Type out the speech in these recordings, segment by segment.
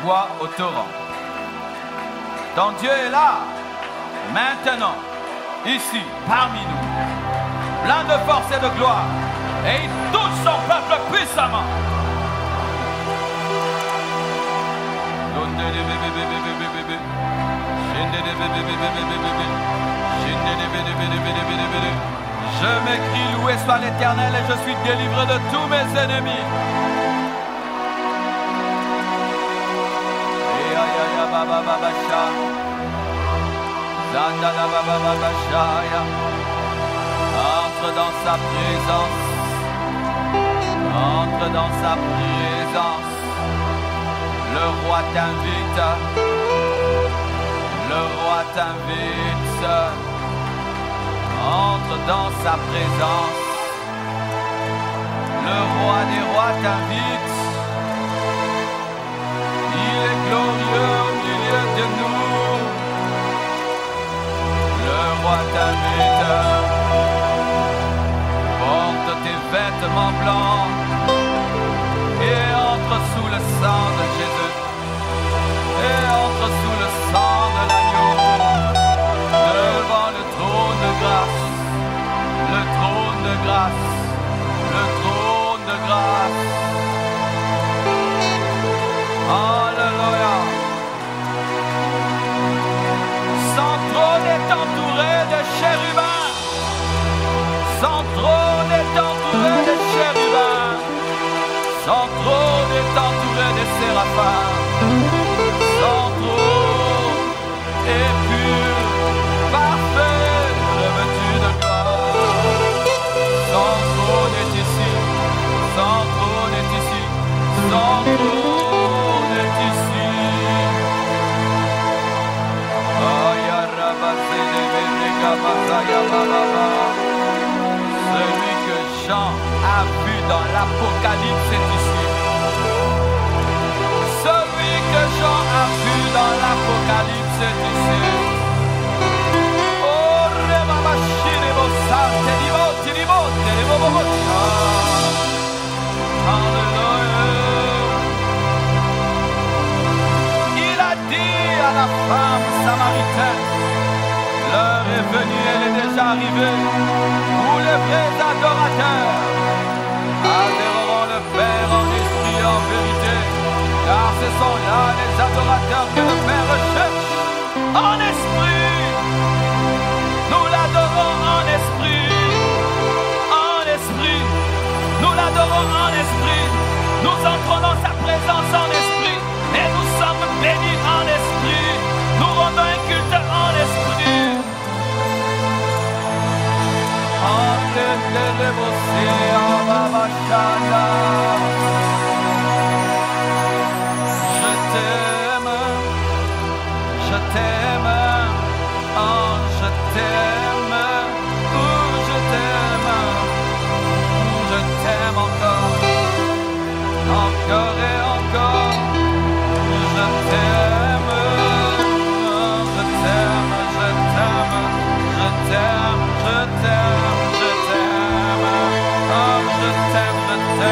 bois au torrent. Ton Dieu est là, maintenant, ici, parmi nous, plein de force et de gloire, et il touche son peuple puissamment. Je m'écris, loué soit l'Éternel, et je suis délivré de tous mes ennemis. Entre dans sa présence. Entre dans sa présence. Le roi t'invite. Le roi t'invite. Entre dans sa présence. Le roi des rois t'invite. Il est glorieux au milieu de nous. Le roi t'invite. Porte tes vêtements blancs et entre sous le sang de Jésus. Et entre sous le sang de l'agneau. Devant le trône de grâce. Le trône de grâce. Le trône de grâce. Alléluia. Son trône est entouré de chérubins. Son trône est entouré de chérubins. Son trône est entouré de séraphins. Son trône est pur, parfait, revêtu de gloire. Son trône est ici. Son trône est ici. Son trône est ici. Celui que Jean a vu dans l'Apocalypse est ici. Celui que Jean a vu dans l'Apocalypse est ici. Oh, il a dit à la femme samaritaine, l'heure est venue, elle est déjà arrivée, où les vrais adorateurs adoreront le Père en esprit et en vérité, car ce sont là les adorateurs que le Père recherche en esprit. Nous l'adorons en esprit, en esprit. Nous l'adorons en esprit. Nous entrons dans sa présence en esprit et nous sommes bénis en esprit. Nous rendons un culte en esprit. Je t'aime, je t'aime, oh je t'aime, oh je t'aime, je t'aime encore, encore et encore, je t'aime, je t'aime, je t'aime, je t'aime, je t'aime, je t'aime, oh je t'aime, je t'aime.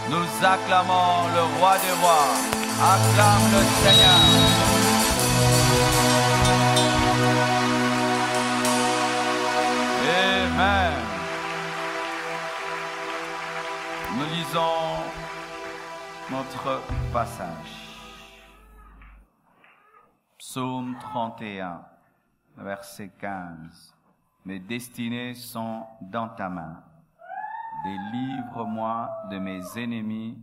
Nous acclamons le roi des rois. Acclame le Seigneur. Amen. Nous lisons notre passage. Psaume 31, verset 15. Mes destinées sont dans ta main. Délivre-moi de mes ennemis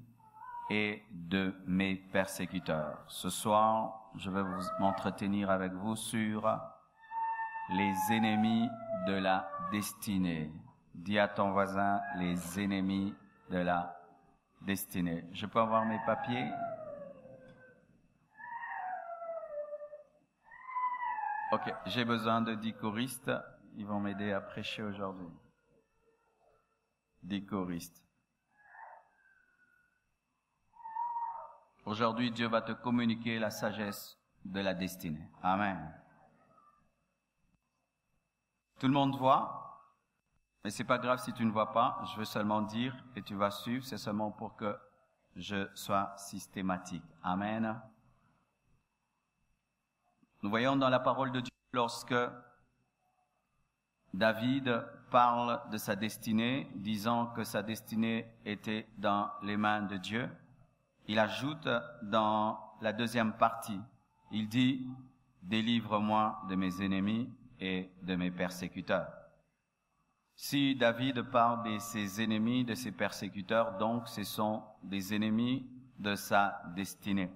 et de mes persécuteurs. Ce soir, je vais m'entretenir avec vous sur les ennemis de la destinée. Dis à ton voisin, les ennemis de la destinée. Je peux avoir mes papiers? Ok, j'ai besoin de 10 choristes. Ils vont m'aider à prêcher aujourd'hui. 10 choristes. Aujourd'hui, Dieu va te communiquer la sagesse de la destinée. Amen. Tout le monde voit, mais c'est pas grave si tu ne vois pas. Je veux seulement dire et tu vas suivre. C'est seulement pour que je sois systématique. Amen. Nous voyons dans la parole de Dieu lorsque David parle de sa destinée, disant que sa destinée était dans les mains de Dieu. Il ajoute dans la deuxième partie, il dit « Délivre-moi de mes ennemis et de mes persécuteurs ». Si David parle de ses ennemis, de ses persécuteurs, donc ce sont des ennemis de sa destinée.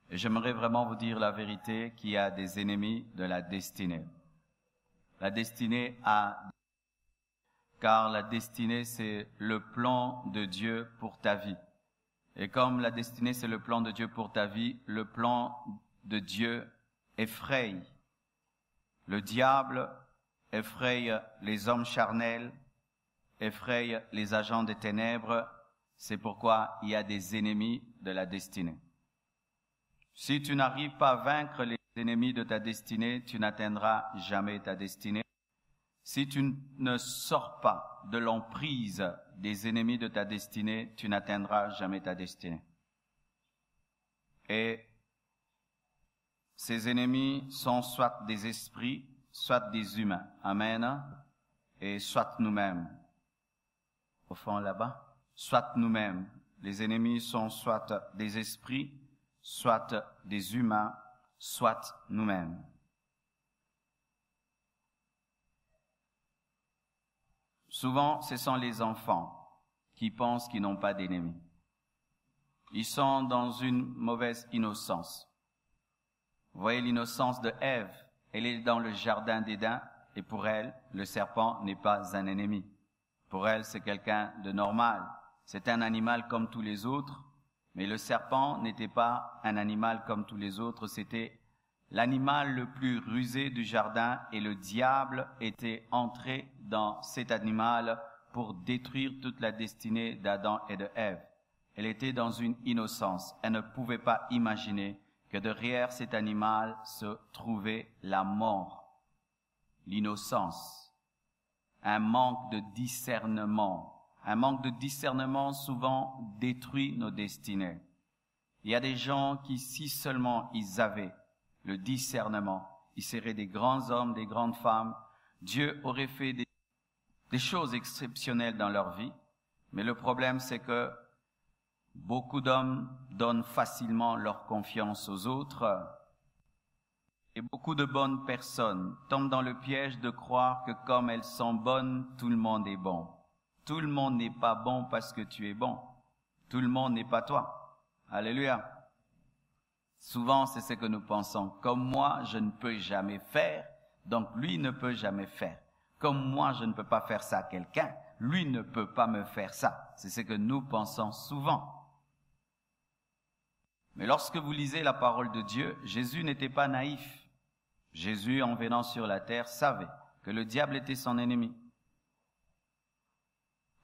Et j'aimerais vraiment vous dire la vérité qu'il y a des ennemis de la destinée. La destinée car la destinée c'est le plan de Dieu pour ta vie. Et comme la destinée c'est le plan de Dieu pour ta vie, le plan de Dieu effraie. Le diable effraie les hommes charnels, effraie les agents des ténèbres. C'est pourquoi il y a des ennemis de la destinée. Si tu n'arrives pas à vaincre les ennemis de ta destinée, tu n'atteindras jamais ta destinée. Si tu ne sors pas de l'emprise des ennemis de ta destinée, tu n'atteindras jamais ta destinée. Et ces ennemis sont soit des esprits, soit des humains. Amen. Et soit nous-mêmes. Au fond là-bas, soit nous-mêmes. Les ennemis sont soit des esprits, soit des humains, soit nous-mêmes. Souvent, ce sont les enfants qui pensent qu'ils n'ont pas d'ennemis. Ils sont dans une mauvaise innocence. Vous voyez l'innocence de Ève, elle est dans le jardin d'Éden et pour elle, le serpent n'est pas un ennemi. Pour elle, c'est quelqu'un de normal. C'est un animal comme tous les autres, mais le serpent n'était pas un animal comme tous les autres, c'était l'animal le plus rusé du jardin et le diable était entré dans cet animal pour détruire toute la destinée d'Adam et de Ève. Elle était dans une innocence. Elle ne pouvait pas imaginer que derrière cet animal se trouvait la mort, l'innocence, un manque de discernement. Un manque de discernement souvent détruit nos destinées. Il y a des gens qui, si seulement ils avaient le discernement, ils seraient des grands hommes, des grandes femmes. Dieu aurait fait des choses exceptionnelles dans leur vie. Mais le problème, c'est que beaucoup d'hommes donnent facilement leur confiance aux autres. Et beaucoup de bonnes personnes tombent dans le piège de croire que comme elles sont bonnes, tout le monde est bon. Tout le monde n'est pas bon parce que tu es bon. Tout le monde n'est pas toi. Alléluia. Souvent, c'est ce que nous pensons. Comme moi, je ne peux jamais faire, donc lui ne peut jamais faire. Comme moi, je ne peux pas faire ça à quelqu'un, lui ne peut pas me faire ça. C'est ce que nous pensons souvent. Mais lorsque vous lisez la parole de Dieu, Jésus n'était pas naïf. Jésus, en venant sur la terre, savait que le diable était son ennemi.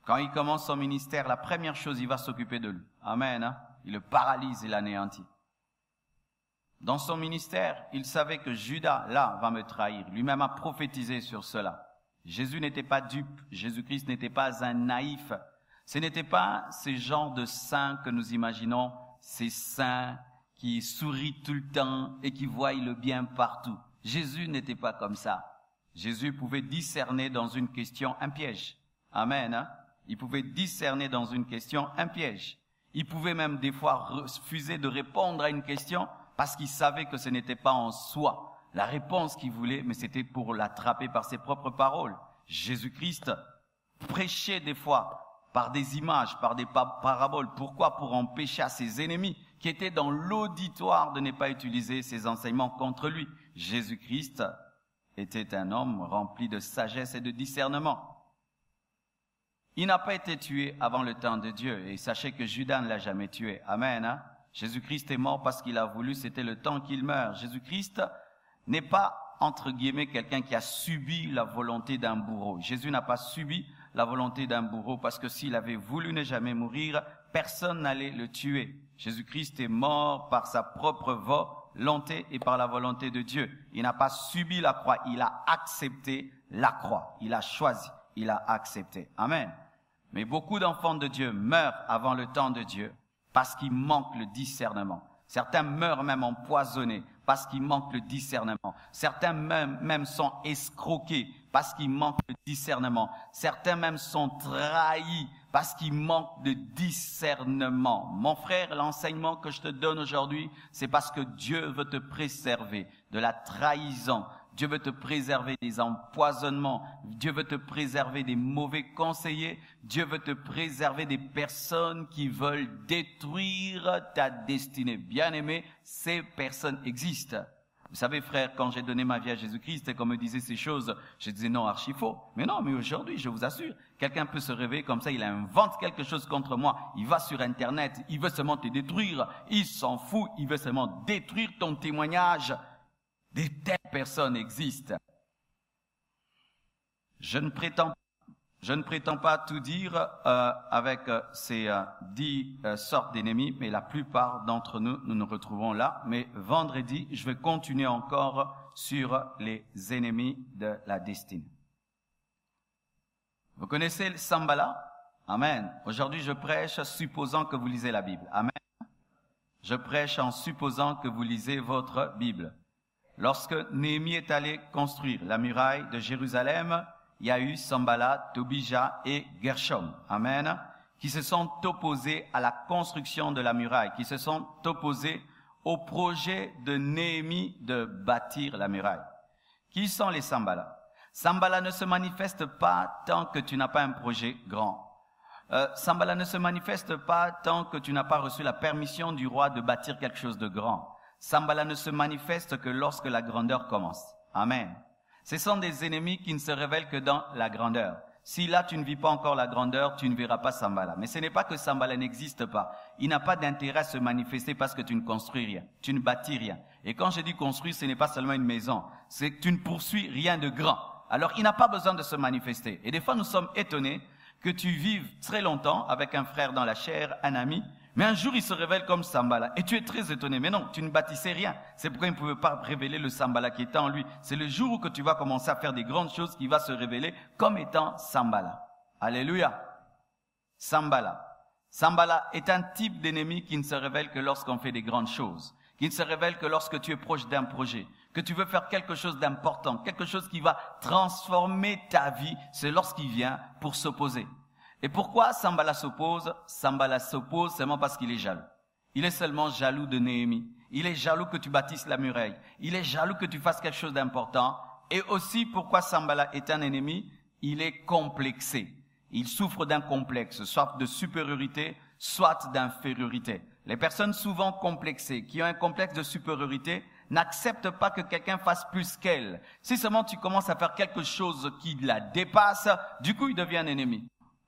Quand il commence son ministère, la première chose, il va s'occuper de lui. Amen. Hein? Il le paralyse et l'anéantit. Dans son ministère, il savait que Judas, là, va me trahir. Lui-même a prophétisé sur cela. Jésus n'était pas dupe. Jésus-Christ n'était pas un naïf. Ce n'était pas ce genre de saints que nous imaginons, ces saints qui sourient tout le temps et qui voient le bien partout. Jésus n'était pas comme ça. Jésus pouvait discerner dans une question un piège. Amen. Hein? Il pouvait discerner dans une question un piège. Il pouvait même des fois refuser de répondre à une question parce qu'il savait que ce n'était pas en soi la réponse qu'il voulait, mais c'était pour l'attraper par ses propres paroles. Jésus-Christ prêchait des fois par des images, par des paraboles. Pourquoi? Pour empêcher à ses ennemis qui étaient dans l'auditoire de ne pas utiliser ses enseignements contre lui. Jésus-Christ était un homme rempli de sagesse et de discernement. Il n'a pas été tué avant le temps de Dieu. Et sachez que Judas ne l'a jamais tué. Amen. Hein? Jésus-Christ est mort parce qu'il a voulu, c'était le temps qu'il meure. Jésus-Christ n'est pas, entre guillemets, quelqu'un qui a subi la volonté d'un bourreau. Jésus n'a pas subi la volonté d'un bourreau parce que s'il avait voulu ne jamais mourir, personne n'allait le tuer. Jésus-Christ est mort par sa propre volonté et par la volonté de Dieu. Il n'a pas subi la croix, il a accepté la croix. Il a choisi, il a accepté. Amen. Mais beaucoup d'enfants de Dieu meurent avant le temps de Dieu parce qu'il manque le discernement. Certains meurent même empoisonnés parce qu'il manque le discernement. Certains même sont escroqués parce qu'il manque le discernement. Certains même sont trahis parce qu'il manque de discernement. Mon frère, l'enseignement que je te donne aujourd'hui, c'est parce que Dieu veut te préserver de la trahison. Dieu veut te préserver des empoisonnements. Dieu veut te préserver des mauvais conseillers. Dieu veut te préserver des personnes qui veulent détruire ta destinée. Bien-aimé, ces personnes existent. Vous savez, frère, quand j'ai donné ma vie à Jésus-Christ et qu'on me disait ces choses, je disais non, archi faux. Mais non, mais aujourd'hui, je vous assure, quelqu'un peut se réveiller comme ça, il invente quelque chose contre moi. Il va sur Internet, il veut seulement te détruire. Il s'en fout, il veut seulement détruire ton témoignage. Des telles personnes existent. Je ne prétends pas tout dire avec ces 10 sortes d'ennemis, mais la plupart d'entre nous nous retrouvons là. Mais vendredi, je vais continuer encore sur les ennemis de la destinée. Vous connaissez le Sanballat? Amen. Aujourd'hui, je prêche supposant que vous lisez la Bible. Amen. Je prêche en supposant que vous lisez votre Bible. Lorsque Néhémie est allé construire la muraille de Jérusalem, il y a eu Sanballat, Tobija et Gershom, amen, qui se sont opposés à la construction de la muraille, qui se sont opposés au projet de Néhémie de bâtir la muraille. Qui sont les Sanballat? Sanballat ne se manifeste pas tant que tu n'as pas un projet grand. Sanballat ne se manifeste pas tant que tu n'as pas reçu la permission du roi de bâtir quelque chose de grand. Sanballat ne se manifeste que lorsque la grandeur commence. Amen. Ce sont des ennemis qui ne se révèlent que dans la grandeur. Si là tu ne vis pas encore la grandeur, tu ne verras pas Sanballat. Mais ce n'est pas que Sanballat n'existe pas. Il n'a pas d'intérêt à se manifester parce que tu ne construis rien. Tu ne bâtis rien. Et quand je dis construire, ce n'est pas seulement une maison. C'est que tu ne poursuis rien de grand. Alors il n'a pas besoin de se manifester. Et des fois nous sommes étonnés que tu vives très longtemps avec un frère dans la chair, un ami, mais un jour, il se révèle comme Sanballat. Et tu es très étonné. Mais non, tu ne bâtissais rien. C'est pourquoi il ne pouvait pas révéler le Sanballat qui était en lui. C'est le jour où que tu vas commencer à faire des grandes choses qu'il va se révéler comme étant Sanballat. Alléluia. Sanballat. Sanballat est un type d'ennemi qui ne se révèle que lorsqu'on fait des grandes choses. Qui ne se révèle que lorsque tu es proche d'un projet. Que tu veux faire quelque chose d'important. Quelque chose qui va transformer ta vie. C'est lorsqu'il vient pour s'opposer. Et pourquoi Sanballat s'oppose? Sanballat s'oppose seulement parce qu'il est jaloux. Il est seulement jaloux de Néhémie. Il est jaloux que tu bâtisses la muraille. Il est jaloux que tu fasses quelque chose d'important. Et aussi, pourquoi Sanballat est un ennemi? Il est complexé. Il souffre d'un complexe, soit de supériorité, soit d'infériorité. Les personnes souvent complexées, qui ont un complexe de supériorité, n'acceptent pas que quelqu'un fasse plus qu'elle. Si seulement tu commences à faire quelque chose qui la dépasse, du coup, il devient un ennemi.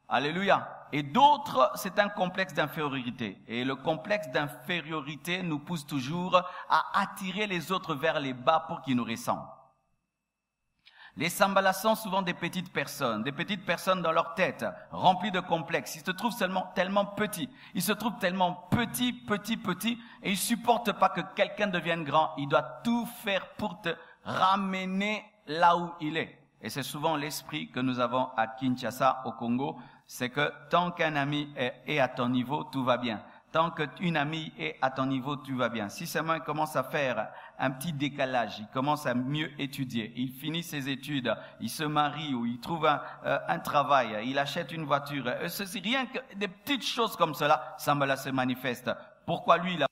Alléluia. Et d'autres, c'est un complexe d'infériorité. Et le complexe d'infériorité nous pousse toujours à attirer les autres vers les bas pour qu'ils nous ressemblent. Les Sanballats sont souvent des petites personnes dans leur tête, remplies de complexes. Ils se trouvent tellement petits. Ils se trouvent tellement petits, et ils supportent pas que quelqu'un devienne grand. Il doit tout faire pour te ramener là où il est. Et c'est souvent l'esprit que nous avons à Kinshasa, au Congo. c'est que tant qu'un ami est à ton niveau, tout va bien. Tant qu'une amie est à ton niveau, tout va bien. Si seulement il commence à faire un petit décalage, il commence à mieux étudier, il finit ses études, il se marie ou il trouve un travail, il achète une voiture, ceci, rien que des petites choses comme cela, Sambala se manifeste. Pourquoi lui, il a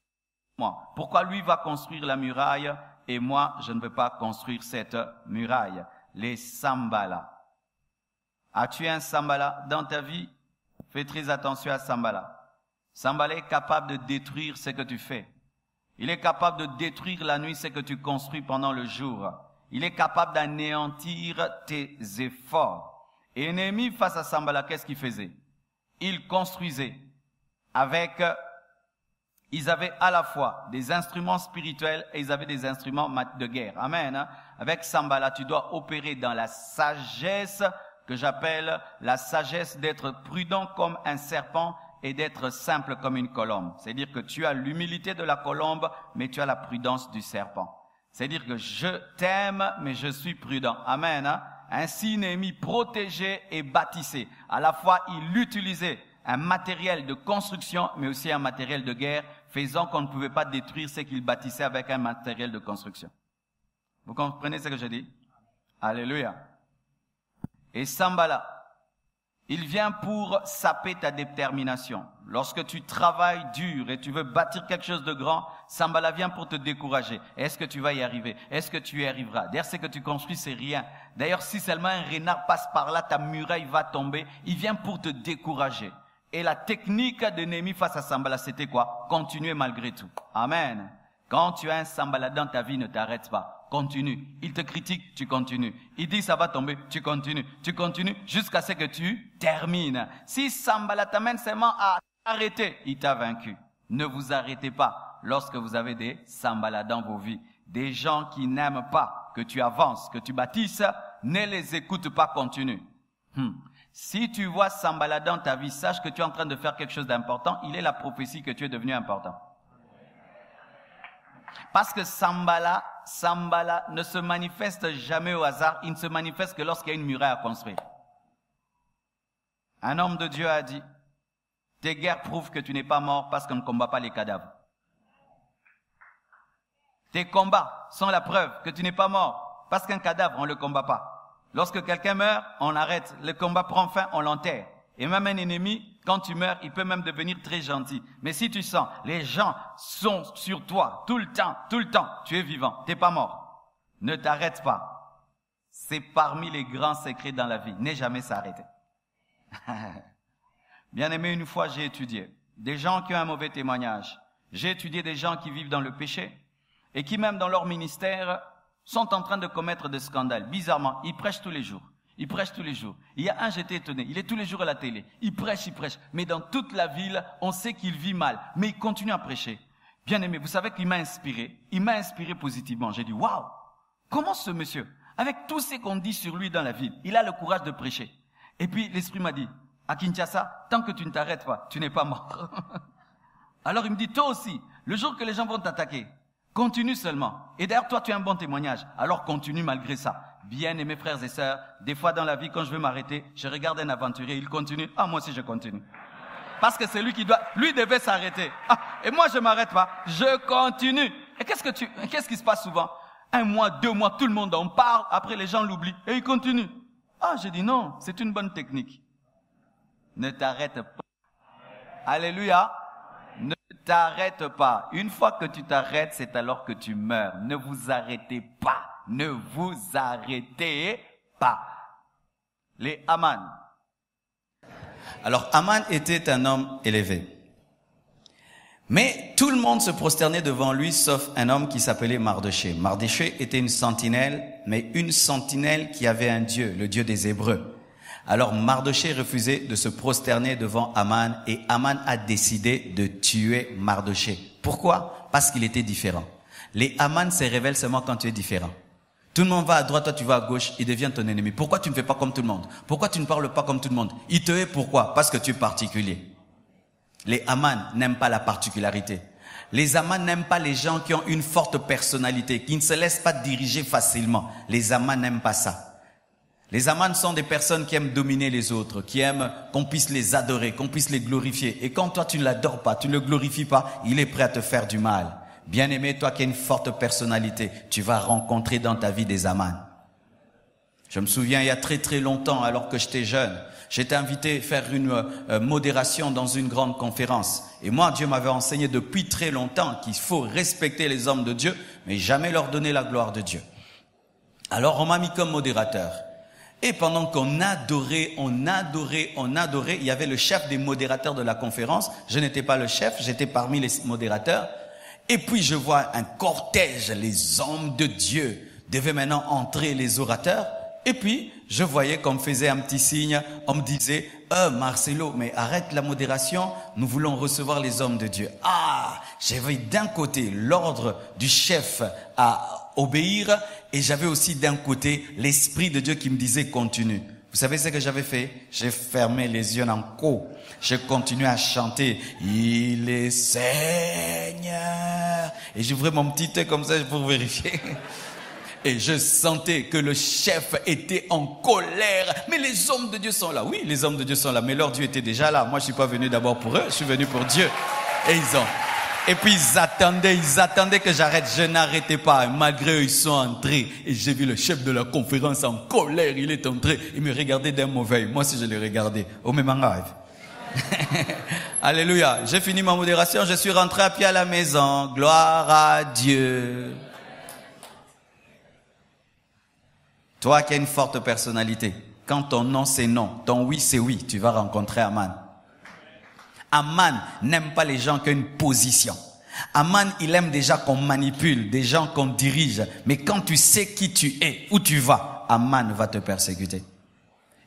moi? Pourquoi lui va construire la muraille et moi, je ne veux pas construire cette muraille? Les Sambala. As-tu un Sambala dans ta vie? Fais très attention à Sambala. Sambala est capable de détruire ce que tu fais. Il est capable de détruire la nuit ce que tu construis pendant le jour. Il est capable d'anéantir tes efforts. Et Néhémie, face à Sambala, qu'est-ce qu'il faisait? Il construisait avec... Ils avaient à la fois des instruments spirituels et ils avaient des instruments de guerre. Amen. Avec Sambala, tu dois opérer dans la sagesse que j'appelle la sagesse d'être prudent comme un serpent et d'être simple comme une colombe. C'est-à-dire que tu as l'humilité de la colombe, mais tu as la prudence du serpent. C'est-à-dire que je t'aime, mais je suis prudent. Amen. Ainsi, Néhémie protégeait et bâtissait. À la fois, il utilisait un matériel de construction, mais aussi un matériel de guerre, faisant qu'on ne pouvait pas détruire ce qu'il bâtissait avec un matériel de construction. Vous comprenez ce que je dis? Alléluia. Et Sambala, il vient pour saper ta détermination. Lorsque tu travailles dur et tu veux bâtir quelque chose de grand, Sambala vient pour te décourager. Est-ce que tu vas y arriver? Est-ce que tu y arriveras? D'ailleurs, ce que tu construis, c'est rien. D'ailleurs, si seulement un renard passe par là, ta muraille va tomber. Il vient pour te décourager. Et la technique de Néhémie face à Sambala, c'était quoi? Continuer malgré tout. Amen. Quand tu as un Sambala dans ta vie, ne t'arrête pas. Continue. Il te critique, tu continues. Il dit ça va tomber, tu continues. Tu continues jusqu'à ce que tu termines. Si Sambala t'amène seulement à t'arrêter, il t'a vaincu. Ne vous arrêtez pas lorsque vous avez des Sambala dans vos vies. Des gens qui n'aiment pas que tu avances, que tu bâtisses, ne les écoute pas, continue. Si tu vois Sambala dans ta vie, sache que tu es en train de faire quelque chose d'important. Il est la prophétie que tu es devenu important. Parce que Sambala ne se manifeste jamais au hasard. Il ne se manifeste que lorsqu'il y a une muraille à construire. Un homme de Dieu a dit, tes guerres prouvent que tu n'es pas mort parce qu'on ne combat pas les cadavres. Tes combats sont la preuve que tu n'es pas mort parce qu'un cadavre, on ne le combat pas. Lorsque quelqu'un meurt, on arrête. Le combat prend fin, on l'enterre. Et même un ennemi, quand tu meurs, il peut même devenir très gentil. Mais si tu sens, les gens sont sur toi tout le temps, tu es vivant, tu n'es pas mort. Ne t'arrête pas. C'est parmi les grands secrets dans la vie. N'aie jamais s'arrêter. Bien aimé, une fois j'ai étudié des gens qui ont un mauvais témoignage. J'ai étudié des gens qui vivent dans le péché et qui même dans leur ministère sont en train de commettre des scandales. Bizarrement, ils prêchent tous les jours. Il prêche tous les jours. Il y a un, j'étais étonné, il est tous les jours à la télé. Il prêche. Mais dans toute la ville, on sait qu'il vit mal. Mais il continue à prêcher. Bien aimé, vous savez qu'il m'a inspiré. Il m'a inspiré positivement. J'ai dit, waouh, comment ce monsieur, avec tout ce qu'on dit sur lui dans la ville, il a le courage de prêcher. Et puis l'esprit m'a dit, à Kinshasa, tant que tu ne t'arrêtes pas, tu n'es pas mort. Alors il me dit, toi aussi, le jour que les gens vont t'attaquer, continue seulement. Et d'ailleurs, toi, tu as un bon témoignage. Alors continue malgré ça. Bien aimés frères et sœurs, des fois dans la vie, quand je veux m'arrêter, je regarde un aventurier, il continue. Ah, moi aussi je continue. Parce que c'est lui qui lui devait s'arrêter. Ah, et moi je m'arrête pas, je continue. Et qu'est-ce qui se passe souvent? 1 mois, 2 mois, tout le monde en parle, après les gens l'oublient, et il continue. Ah, j'ai dit non, c'est une bonne technique. Ne t'arrête pas. Alléluia. Ne t'arrête pas. Une fois que tu t'arrêtes, c'est alors que tu meurs. Ne vous arrêtez pas. Ne vous arrêtez pas. Les Haman. Alors, Haman était un homme élevé. Mais tout le monde se prosternait devant lui, sauf un homme qui s'appelait Mardochée. Mardochée était une sentinelle, mais une sentinelle qui avait un Dieu, le Dieu des Hébreux. Alors, Mardochée refusait de se prosterner devant Haman, et Haman a décidé de tuer Mardochée. Pourquoi? Parce qu'il était différent. Les Haman se révèlent seulement quand tu es différent. Tout le monde va à droite, toi tu vas à gauche, il devient ton ennemi. Pourquoi tu ne fais pas comme tout le monde? Pourquoi tu ne parles pas comme tout le monde? Il te hait pourquoi? Parce que tu es particulier. Les Haman n'aiment pas la particularité. Les Haman n'aiment pas les gens qui ont une forte personnalité, qui ne se laissent pas diriger facilement. Les Haman n'aiment pas ça. Les Amans sont des personnes qui aiment dominer les autres, qui aiment qu'on puisse les adorer, qu'on puisse les glorifier. Et quand toi tu ne l'adores pas, tu ne le glorifies pas, il est prêt à te faire du mal. Bien-aimé, toi qui as une forte personnalité, tu vas rencontrer dans ta vie des Amans. Je me souviens, il y a très très longtemps, alors que j'étais jeune, j'étais invité à faire une modération dans une grande conférence. Et moi, Dieu m'avait enseigné depuis très longtemps qu'il faut respecter les hommes de Dieu, mais jamais leur donner la gloire de Dieu. Alors on m'a mis comme modérateur. Et pendant qu'on adorait, il y avait le chef des modérateurs de la conférence. Je n'étais pas le chef, j'étais parmi les modérateurs. Et puis je vois un cortège, les hommes de Dieu devaient maintenant entrer, les orateurs. Et puis je voyais qu'on me faisait un petit signe, on me disait Marcelo, mais arrête la modération, nous voulons recevoir les hommes de Dieu. Ah, j'avais d'un côté l'ordre du chef à obéir, et j'avais aussi d'un côté l'Esprit de Dieu qui me disait continue. Vous savez ce que j'avais fait? J'ai fermé les yeux en co. J'ai continué à chanter. Il est Seigneur. Et j'ouvrais mon petit œil comme ça pour vérifier. Et je sentais que le chef était en colère. Mais les hommes de Dieu sont là. Oui, les hommes de Dieu sont là. Mais leur Dieu était déjà là. Moi, je suis pas venu d'abord pour eux. Je suis venu pour Dieu. Et puis ils attendaient que j'arrête. Je n'arrêtais pas. Et malgré eux, ils sont entrés. Et j'ai vu le chef de la conférence en colère. Il est entré. Il me regardait d'un mauvais. Moi aussi, je l'ai regardé. Oh, mais m'enrave. Alléluia. J'ai fini ma modération. Je suis rentré à pied à la maison. Gloire à Dieu. Toi qui as une forte personnalité, quand ton non c'est non, ton oui c'est oui, tu vas rencontrer Aman. Aman n'aime pas les gens qui ont une position. Aman, il aime déjà qu'on manipule, des gens qu'on dirige. Mais quand tu sais qui tu es, où tu vas, Aman va te persécuter.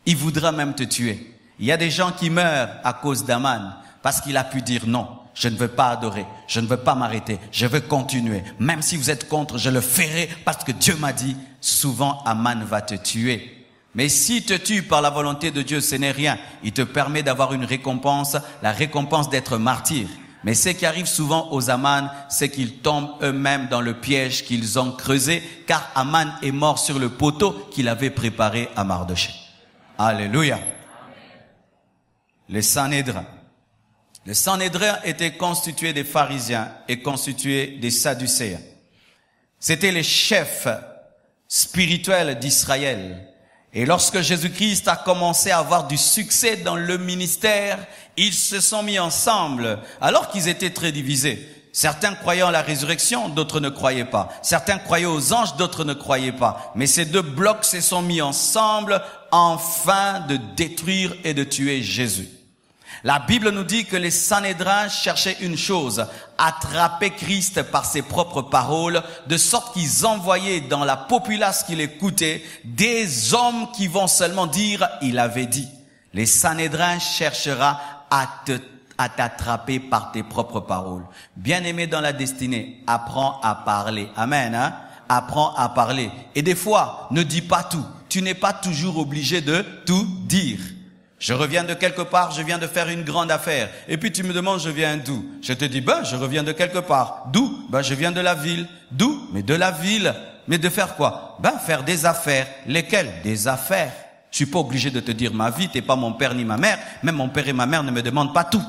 Il voudra même te tuer. Il y a des gens qui meurent à cause d'Aman parce qu'il a pu dire non. Je ne veux pas adorer, je ne veux pas m'arrêter, je veux continuer. Même si vous êtes contre, je le ferai parce que Dieu m'a dit. Souvent, Aman va te tuer. Mais s'il te tue par la volonté de Dieu, ce n'est rien. Il te permet d'avoir une récompense, la récompense d'être martyr. Mais ce qui arrive souvent aux Aman, c'est qu'ils tombent eux-mêmes dans le piège qu'ils ont creusé, car Aman est mort sur le poteau qu'il avait préparé à Mardoché. Alléluia. Le Sanhédrin. Le Sanhédrin était constitué des pharisiens et constitué des sadducéens. C'était les chefs spirituels d'Israël. Et lorsque Jésus-Christ a commencé à avoir du succès dans le ministère, ils se sont mis ensemble alors qu'ils étaient très divisés. Certains croyaient en la résurrection, d'autres ne croyaient pas. Certains croyaient aux anges, d'autres ne croyaient pas. Mais ces deux blocs se sont mis ensemble afin de détruire et de tuer Jésus. La Bible nous dit que les Sanhédrins cherchaient une chose, attraper Christ par ses propres paroles, de sorte qu'ils envoyaient dans la populace qui l'écoutait des hommes qui vont seulement dire « il avait dit ». Les Sanhédrins cherchera à t'attraper par tes propres paroles. Bien-aimé dans la destinée, apprends à parler. Amen. Hein? Apprends à parler. Et des fois, ne dis pas tout. Tu n'es pas toujours obligé de tout dire. Je reviens de quelque part, je viens de faire une grande affaire. Et puis tu me demandes, je viens d'où? Je te dis, je reviens de quelque part. D'où? Je viens de la ville. D'où? Mais de la ville. Mais de faire quoi? Faire des affaires. Lesquelles? Des affaires. Je suis pas obligé de te dire ma vie, t'es pas mon père ni ma mère. Même mon père et ma mère ne me demandent pas tout.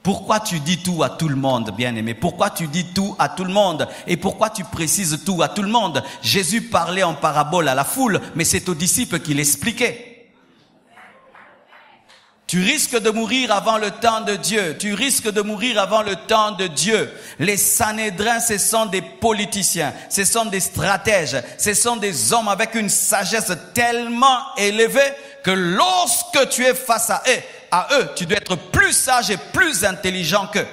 Pourquoi tu dis tout à tout le monde, bien-aimé? Pourquoi tu dis tout à tout le monde? Et pourquoi tu précises tout à tout le monde? Jésus parlait en parabole à la foule, mais c'est aux disciples qu'il expliquait. Tu risques de mourir avant le temps de Dieu. Tu risques de mourir avant le temps de Dieu. Les Sanhédrins, ce sont des politiciens. Ce sont des stratèges. Ce sont des hommes avec une sagesse tellement élevée que lorsque tu es face à eux, tu dois être plus sage et plus intelligent qu'eux.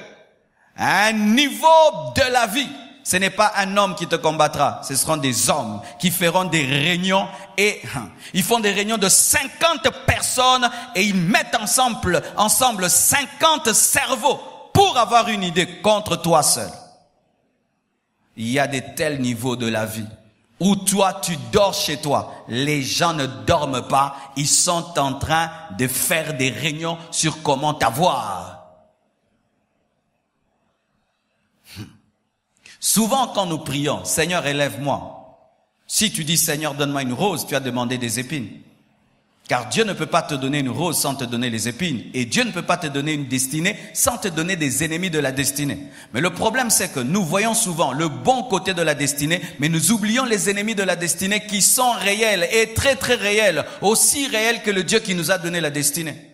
À un niveau de la vie. Ce n'est pas un homme qui te combattra, ce seront des hommes qui feront des réunions et ils font des réunions de 50 personnes et ils mettent ensemble 50 cerveaux pour avoir une idée contre toi seul. Il y a de tels niveaux de la vie où toi tu dors chez toi, les gens ne dorment pas, ils sont en train de faire des réunions sur comment t'avoir. Souvent, quand nous prions, Seigneur, élève-moi. Si tu dis, Seigneur, donne-moi une rose, tu as demandé des épines. Car Dieu ne peut pas te donner une rose sans te donner les épines. Et Dieu ne peut pas te donner une destinée sans te donner des ennemis de la destinée. Mais le problème, c'est que nous voyons souvent le bon côté de la destinée, mais nous oublions les ennemis de la destinée qui sont réels et très très réels, aussi réels que le Dieu qui nous a donné la destinée.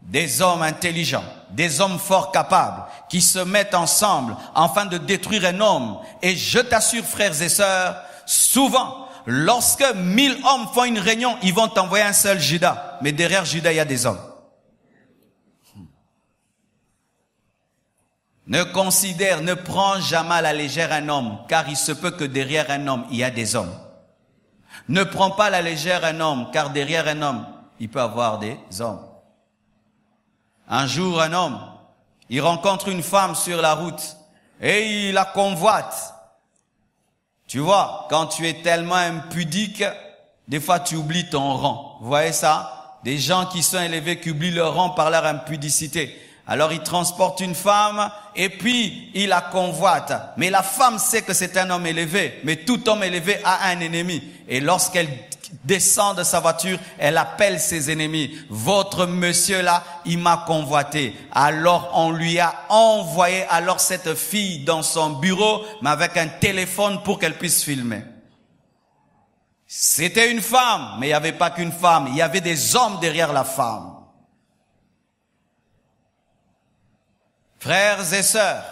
Des hommes intelligents, des hommes forts capables, qui se mettent ensemble afin de détruire un homme. Et je t'assure, frères et sœurs, souvent, lorsque 1000 hommes font une réunion, ils vont t'envoyer un seul Judas. Mais derrière Judas, il y a des hommes. Ne prends jamais à la légère un homme, car il se peut que derrière un homme, il y a des hommes. Ne prends pas à la légère un homme, car derrière un homme, il peut avoir des hommes. Un jour, un homme, il rencontre une femme sur la route et il la convoite. Tu vois, quand tu es tellement impudique, des fois tu oublies ton rang. Vous voyez ça? Des gens qui sont élevés, qui oublient leur rang par leur impudicité. Alors il transporte une femme et puis il la convoite. Mais la femme sait que c'est un homme élevé. Mais tout homme élevé a un ennemi. Et lorsqu'elle descend de sa voiture, elle appelle ses ennemis. Votre monsieur là, il m'a convoité. Alors on lui a envoyé alors cette fille dans son bureau, mais avec un téléphone pour qu'elle puisse filmer. C'était une femme, mais il n'y avait pas qu'une femme. Il y avait des hommes derrière la femme. Frères et sœurs,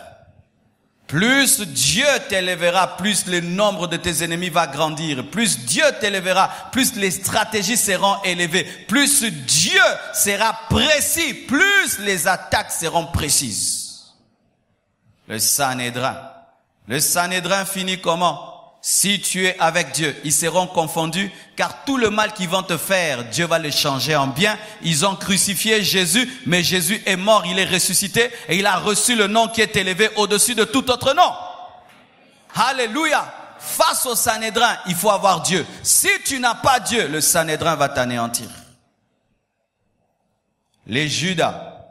plus Dieu t'élèvera, plus le nombre de tes ennemis va grandir. Plus Dieu t'élèvera, plus les stratégies seront élevées. Plus Dieu sera précis, plus les attaques seront précises. Le Sanhédrin finit comment? Si tu es avec Dieu, ils seront confondus, car tout le mal qu'ils vont te faire, Dieu va le changer en bien. Ils ont crucifié Jésus, mais Jésus est mort, il est ressuscité, et il a reçu le nom qui est élevé au-dessus de tout autre nom. Alléluia! Face au Sanhédrin, il faut avoir Dieu. Si tu n'as pas Dieu, le Sanhédrin va t'anéantir. Les Judas.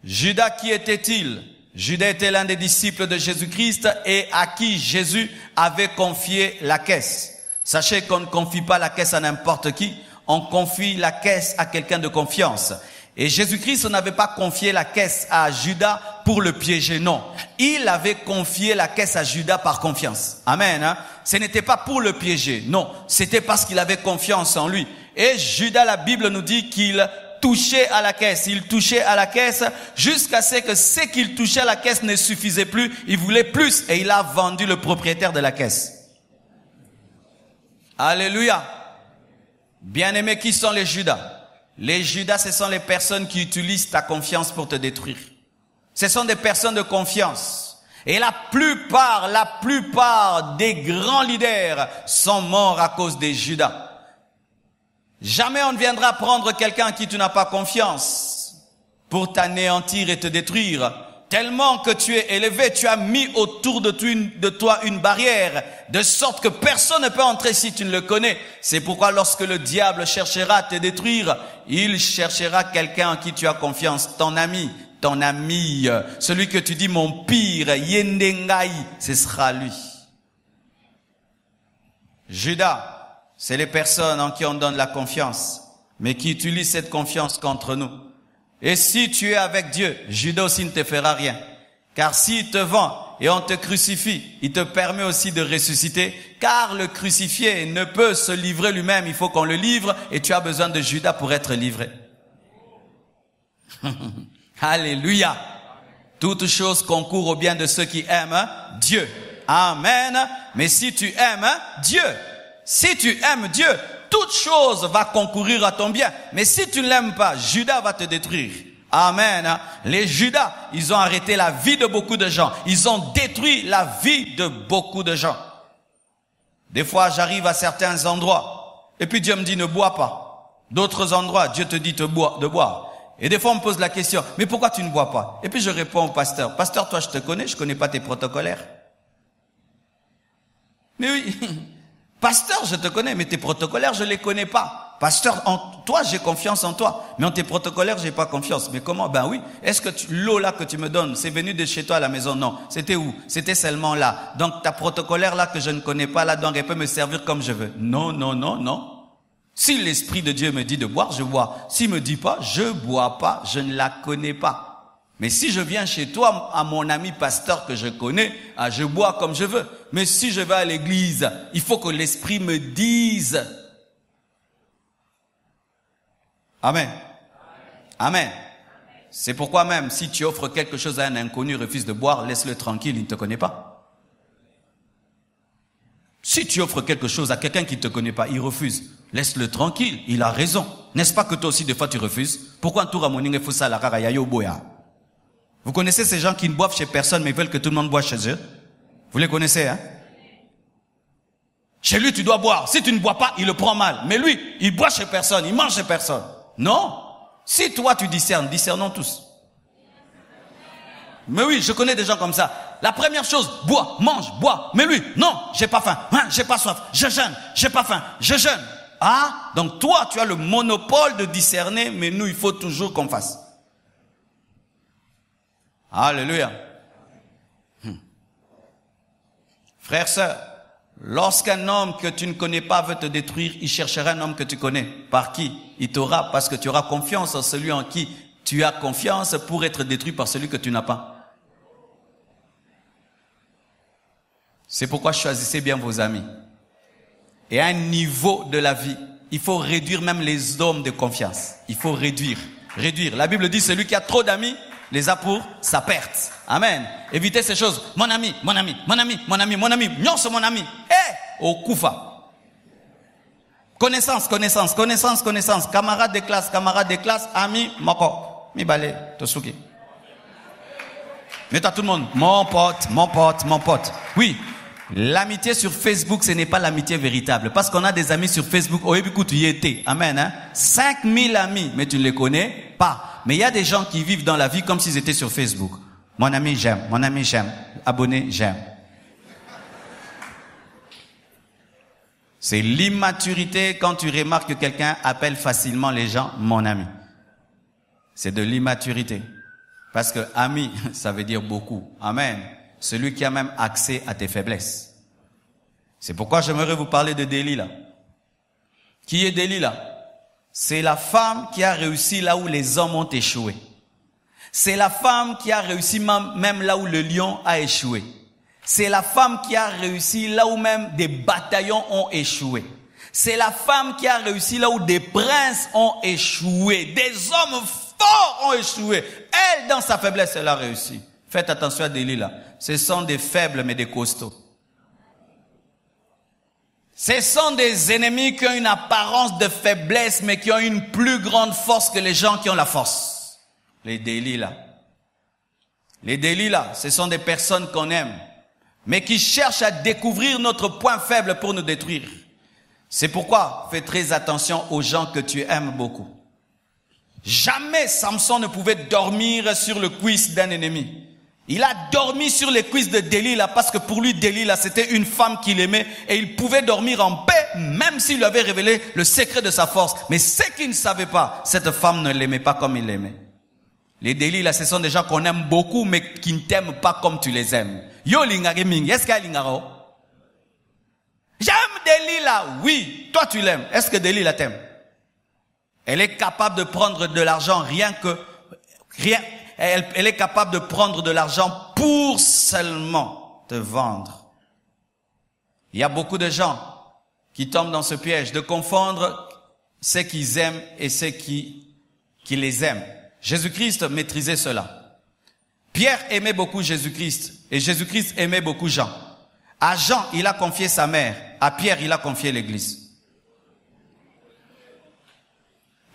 Judas, qui était-il? Judas était l'un des disciples de Jésus-Christ et à qui Jésus avait confié la caisse. Sachez qu'on ne confie pas la caisse à n'importe qui, on confie la caisse à quelqu'un de confiance. Et Jésus-Christ n'avait pas confié la caisse à Judas pour le piéger, non. Il avait confié la caisse à Judas par confiance. Amen. Hein? Ce n'était pas pour le piéger, non. C'était parce qu'il avait confiance en lui. Et Judas, la Bible nous dit qu'il touchait à la caisse. Il touchait à la caisse jusqu'à ce qu'il touchait à la caisse ne suffisait plus. Il voulait plus et il a vendu le propriétaire de la caisse. Alléluia. Bien-aimés, qui sont les Judas? Les Judas, ce sont les personnes qui utilisent ta confiance pour te détruire. Ce sont des personnes de confiance. Et la plupart des grands leaders sont morts à cause des Judas. Jamais on ne viendra prendre quelqu'un à qui tu n'as pas confiance pour t'anéantir et te détruire. Tellement que tu es élevé, tu as mis autour de toi une barrière, de sorte que personne ne peut entrer si tu ne le connais. C'est pourquoi lorsque le diable cherchera à te détruire, il cherchera quelqu'un en qui tu as confiance, ton ami, celui que tu dis mon pire, Yendengai, ce sera lui. Judas, c'est les personnes en qui on donne la confiance, mais qui utilisent cette confiance contre nous. Et si tu es avec Dieu, Judas aussi ne te fera rien. Car s'il te vend et on te crucifie, il te permet aussi de ressusciter. Car le crucifié ne peut se livrer lui-même, il faut qu'on le livre. Et tu as besoin de Judas pour être livré. Alléluia. Toute chose concourt au bien de ceux qui aiment Dieu. Amen. Mais si tu aimes Dieu, toute chose va concourir à ton bien. Mais si tu ne l'aimes pas, Judas va te détruire. Amen. Les Judas, ils ont arrêté la vie de beaucoup de gens. Ils ont détruit la vie de beaucoup de gens. Des fois, j'arrive à certains endroits et puis Dieu me dit ne bois pas. D'autres endroits, Dieu te dit de boire. Et des fois, on me pose la question, mais pourquoi tu ne bois pas? Et puis je réponds au pasteur, pasteur, toi je te connais, je connais pas tes protocolaires. Mais oui, pasteur, je te connais, mais tes protocolaires, je les connais pas. pasteur, en toi, j'ai confiance en toi. Mais en tes protocolaires, j'ai pas confiance. Mais comment? Ben oui. Est-ce que l'eau là que tu me donnes, c'est venu de chez toi à la maison? Non. C'était où? C'était seulement là. Donc ta protocolaire là que je ne connais pas là, donc elle peut me servir comme je veux. Non, non, non, non. Si l'Esprit de Dieu me dit de boire, je bois. S'il me dit pas, je bois pas, je ne la connais pas. Mais si je viens chez toi, à mon ami pasteur que je connais, je bois comme je veux. Mais si je vais à l'église, il faut que l'Esprit me dise. Amen. Amen. C'est pourquoi même, si tu offres quelque chose à un inconnu, refuse de boire, laisse-le tranquille, il ne te connaît pas. Si tu offres quelque chose à quelqu'un qui ne te connaît pas, il refuse. Laisse-le tranquille, il a raison. N'est-ce pas que toi aussi, des fois, tu refuses? Pourquoi un tour à Moningue Foussa la Karayayo Boya? Vous connaissez ces gens qui ne boivent chez personne, mais veulent que tout le monde boive chez eux? Vous les connaissez, hein? Chez lui, tu dois boire. Si tu ne bois pas, il le prend mal. Mais lui, il boit chez personne, il mange chez personne. Non. Si toi, tu discernes, discernons tous. Mais oui, je connais des gens comme ça. La première chose, bois, mange, bois. Mais lui, non, j'ai pas faim, j'ai pas soif, je jeûne, j'ai pas faim, je jeûne. Ah, donc toi, tu as le monopole de discerner, mais nous, il faut toujours qu'on fasse. Alléluia. Frère, sœur, lorsqu'un homme que tu ne connais pas veut te détruire, il cherchera un homme que tu connais. Par qui? Il t'aura, parce que tu auras confiance en celui en qui tu as confiance pour être détruit par celui que tu n'as pas. C'est pourquoi choisissez bien vos amis. Et à un niveau de la vie, il faut réduire même les hommes de confiance. Il faut réduire. La Bible dit, celui qui a trop d'amis les a pour sa perte. Amen. Évitez ces choses. Mon ami. Non, c'est mon ami. Au Koufa. Connaissance. Camarade de classe, ami, moko. Mi balé, tosuki. Mais à tout le monde, mon pote. Oui. L'amitié sur Facebook, ce n'est pas l'amitié véritable. Parce qu'on a des amis sur Facebook. Oh, écoute, tu y étais. Amen, hein. 5000 amis, mais tu ne les connais pas. Mais il y a des gens qui vivent dans la vie comme s'ils étaient sur Facebook. Mon ami, j'aime. Abonné, j'aime. C'est l'immaturité quand tu remarques que quelqu'un appelle facilement les gens mon ami. C'est de l'immaturité. Parce que ami, ça veut dire beaucoup. Amen. Celui qui a même accès à tes faiblesses. C'est pourquoi j'aimerais vous parler de Delilah. Qui est Delilah? C'est la femme qui a réussi là où les hommes ont échoué. C'est la femme qui a réussi même là où le lion a échoué. C'est la femme qui a réussi là où même des bataillons ont échoué. C'est la femme qui a réussi là où des princes ont échoué. Des hommes forts ont échoué. Elle, dans sa faiblesse, elle a réussi. Faites attention à Delilah. Ce sont des faibles mais des costauds. Ce sont des ennemis qui ont une apparence de faiblesse mais qui ont une plus grande force que les gens qui ont la force. Les Delilah. Les Delilah, ce sont des personnes qu'on aime mais qui cherchent à découvrir notre point faible pour nous détruire. C'est pourquoi fais très attention aux gens que tu aimes beaucoup. Jamais Samson ne pouvait dormir sur le cuisse d'un ennemi. Il a dormi sur les cuisses de Delilah parce que pour lui, Delilah, c'était une femme qu'il aimait et il pouvait dormir en paix même s'il lui avait révélé le secret de sa force. Mais ce qu'il ne savait pas, cette femme ne l'aimait pas comme il l'aimait. Les Delilah, ce sont des gens qu'on aime beaucoup mais qui ne t'aiment pas comme tu les aimes. Yo lingageming, est-ce qu'elle lingaro? J'aime Delilah, oui. Toi tu l'aimes. Est-ce que Delilah t'aime? Elle est capable de prendre de l'argent elle est capable de prendre de l'argent pour seulement te vendre. Il y a beaucoup de gens qui tombent dans ce piège de confondre ceux qu'ils aiment et ceux qui les aiment. Jésus-Christ maîtrisait cela. Pierre aimait beaucoup Jésus-Christ et Jésus-Christ aimait beaucoup Jean. À Jean, il a confié sa mère. À Pierre, il a confié l'Église.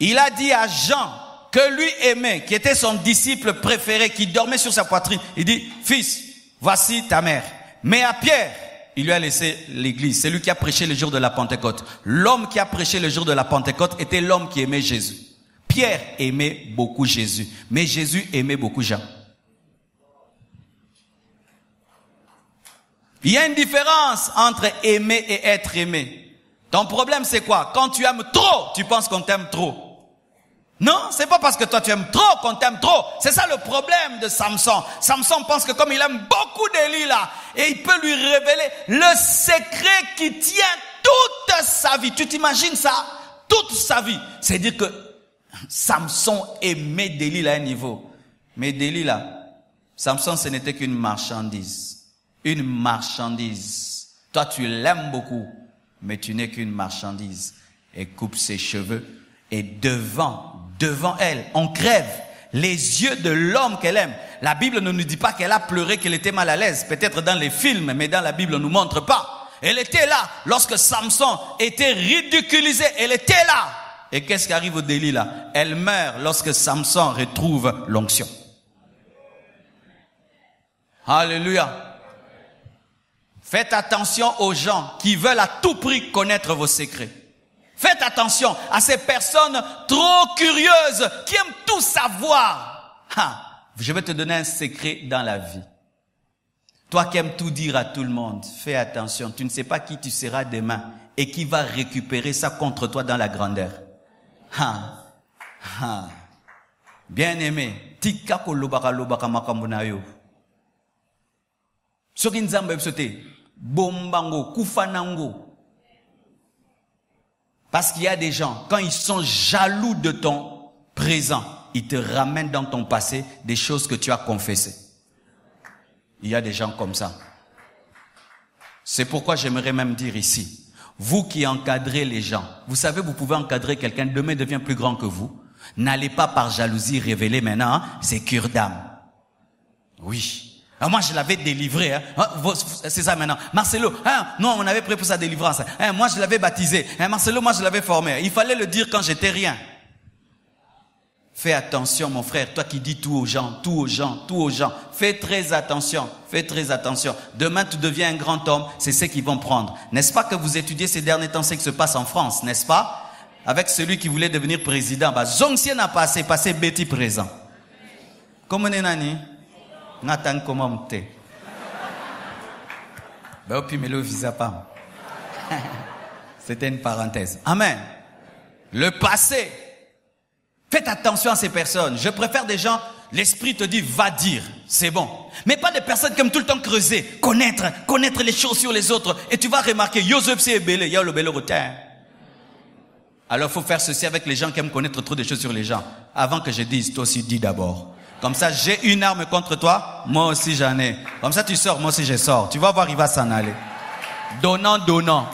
Il a dit à Jean que lui aimait, qui était son disciple préféré, qui dormait sur sa poitrine. Il dit, fils, voici ta mère. Mais à Pierre, il lui a laissé l'église. C'est lui qui a prêché le jour de la Pentecôte. L'homme qui a prêché le jour de la Pentecôte était l'homme qui aimait Jésus. Pierre aimait beaucoup Jésus, mais Jésus aimait beaucoup Jean. Il y a une différence entre aimer et être aimé. Ton problème c'est quoi? Quand tu aimes trop, tu penses qu'on t'aime trop. Non, c'est pas parce que toi tu aimes trop qu'on t'aime trop. C'est ça le problème de Samson. Samson pense que comme il aime beaucoup Delilah, et il peut lui révéler le secret qui tient toute sa vie. Tu t'imagines ça? Toute sa vie. C'est-à-dire que Samson aimait Delilah à un niveau. Mais Delilah, Samson ce n'était qu'une marchandise. Une marchandise. Toi tu l'aimes beaucoup, mais tu n'es qu'une marchandise. Et coupe ses cheveux. Et devant elle, on crève les yeux de l'homme qu'elle aime. La Bible ne nous dit pas qu'elle a pleuré, qu'elle était mal à l'aise. Peut-être dans les films, mais dans la Bible, on ne nous montre pas. Elle était là lorsque Samson était ridiculisé. Elle était là. Et qu'est-ce qui arrive au Delilah? Elle meurt lorsque Samson retrouve l'onction. Alléluia. Faites attention aux gens qui veulent à tout prix connaître vos secrets. Faites attention à ces personnes trop curieuses qui aiment tout savoir. Je vais te donner un secret dans la vie. Toi qui aimes tout dire à tout le monde, fais attention. Tu ne sais pas qui tu seras demain et qui va récupérer ça contre toi dans la grandeur. Bien-aimé, tika ko lobaka makambo na yo. Soki nzambe bisote, bombango, kufanango. Parce qu'il y a des gens, quand ils sont jaloux de ton présent, ils te ramènent dans ton passé des choses que tu as confessées. Il y a des gens comme ça. C'est pourquoi j'aimerais même dire ici, vous qui encadrez les gens, vous savez, vous pouvez encadrer quelqu'un, demain devient plus grand que vous. N'allez pas par jalousie révéler maintenant ses cures d'âme. Oui. Alors moi je l'avais délivré, c'est ça maintenant. Marcelo, non, on avait pris pour sa délivrance. Moi je l'avais baptisé. Marcelo, moi je l'avais formé. Il fallait le dire quand j'étais rien. Fais attention mon frère, toi qui dis tout aux gens. Fais très attention, Demain tu deviens un grand homme, c'est ce qu'ils vont prendre. N'est-ce pas que vous étudiez ces derniers temps ce qui se passe en France, n'est-ce pas? Avec celui qui voulait devenir président, Zongsien a passé Betty présent. Comment on est nani? Nathan comment t'es? Puis me le visa pas. C'était une parenthèse. Amen. Le passé. Faites attention à ces personnes. Je préfère des gens, l'esprit te dit va dire, c'est bon. Mais pas des personnes qui aiment tout le temps creuser, connaître les choses sur les autres. Et tu vas remarquer, Yosef c'est belé, il y a le belé rotin. Alors il faut faire ceci avec les gens qui aiment connaître trop de choses sur les gens. Avant que je dise, toi aussi dis d'abord. Comme ça, j'ai une arme contre toi, moi aussi j'en ai. Comme ça, tu sors, moi aussi je sors. Tu vas voir, il va s'en aller. Donnant.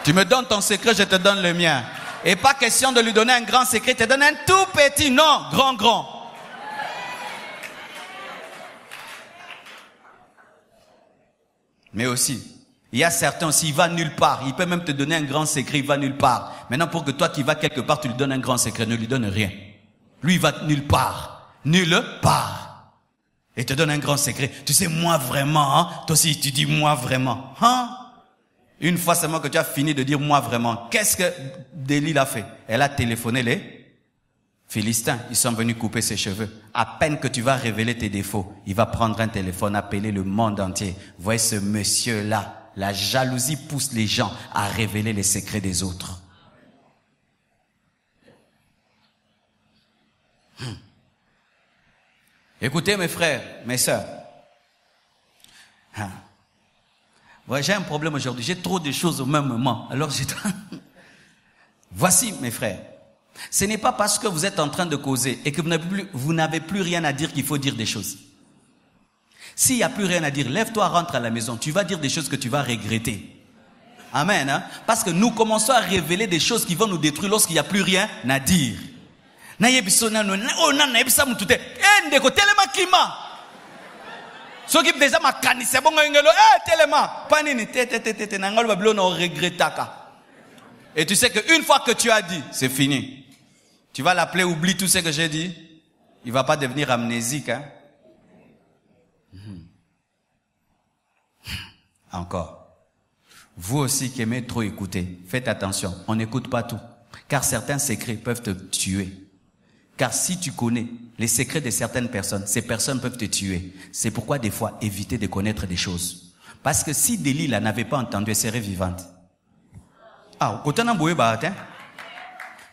Tu me donnes ton secret, je te donne le mien. Et pas question de lui donner un grand secret, te donne un tout petit, non, grand. Mais aussi, il y a certains aussi, il va nulle part. Il peut même te donner un grand secret, il va nulle part. Maintenant, pour que toi qui vas quelque part, tu lui donnes un grand secret, ne lui donne rien. Lui, il va nulle part. Et te donne un grand secret. Tu sais, moi vraiment, toi aussi tu dis moi vraiment. Une fois seulement que tu as fini de dire moi vraiment, qu'est-ce que Delilah a fait? Elle a téléphoné les Philistins. Ils sont venus couper ses cheveux. À peine que tu vas révéler tes défauts, il va prendre un téléphone, appeler le monde entier. Voyez ce monsieur-là. La jalousie pousse les gens à révéler les secrets des autres. Écoutez mes frères, mes sœurs. J'ai un problème aujourd'hui. J'ai trop de choses au même moment. Alors Voici mes frères. Ce n'est pas parce que vous êtes en train de causer et que vous n'avez plus rien à dire qu'il faut dire des choses. S'il n'y a plus rien à dire, lève-toi, rentre à la maison. Tu vas dire des choses que tu vas regretter. Amen. Parce que nous commençons à révéler des choses qui vont nous détruire lorsqu'il n'y a plus rien à dire. Soki déjà makanise bongo ngelo telema panini tete nangalo babilo no regretaka. Et tu sais que une fois que tu as dit, c'est fini. Tu vas l'appeler, oublie tout ce que j'ai dit. Il va pas devenir amnésique Encore. Vous aussi qui aimez trop écouter, faites attention, on n'écoute pas tout. Car certains secrets peuvent te tuer. Car si tu connais les secrets de certaines personnes, ces personnes peuvent te tuer. C'est pourquoi des fois, évitez de connaître des choses. Parce que si Delilah n'avait pas entendu, elle serait vivante. Ah,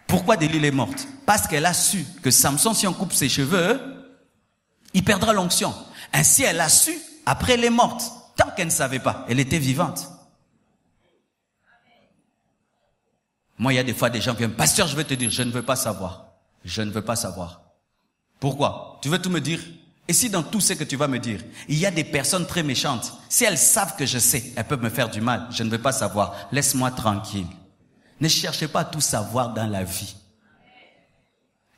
pourquoi Delilah est morte? Parce qu'elle a su que Samson, si on coupe ses cheveux, il perdra l'onction. Ainsi, elle a su, après elle est morte. Tant qu'elle ne savait pas, elle était vivante. Moi, il y a des fois des gens qui viennent, pasteur, je vais te dire, je ne veux pas savoir. Je ne veux pas savoir. Pourquoi? Tu veux tout me dire? Et si dans tout ce que tu vas me dire, il y a des personnes très méchantes, si elles savent que je sais, elles peuvent me faire du mal, je ne veux pas savoir. Laisse-moi tranquille. Ne cherchez pas à tout savoir dans la vie.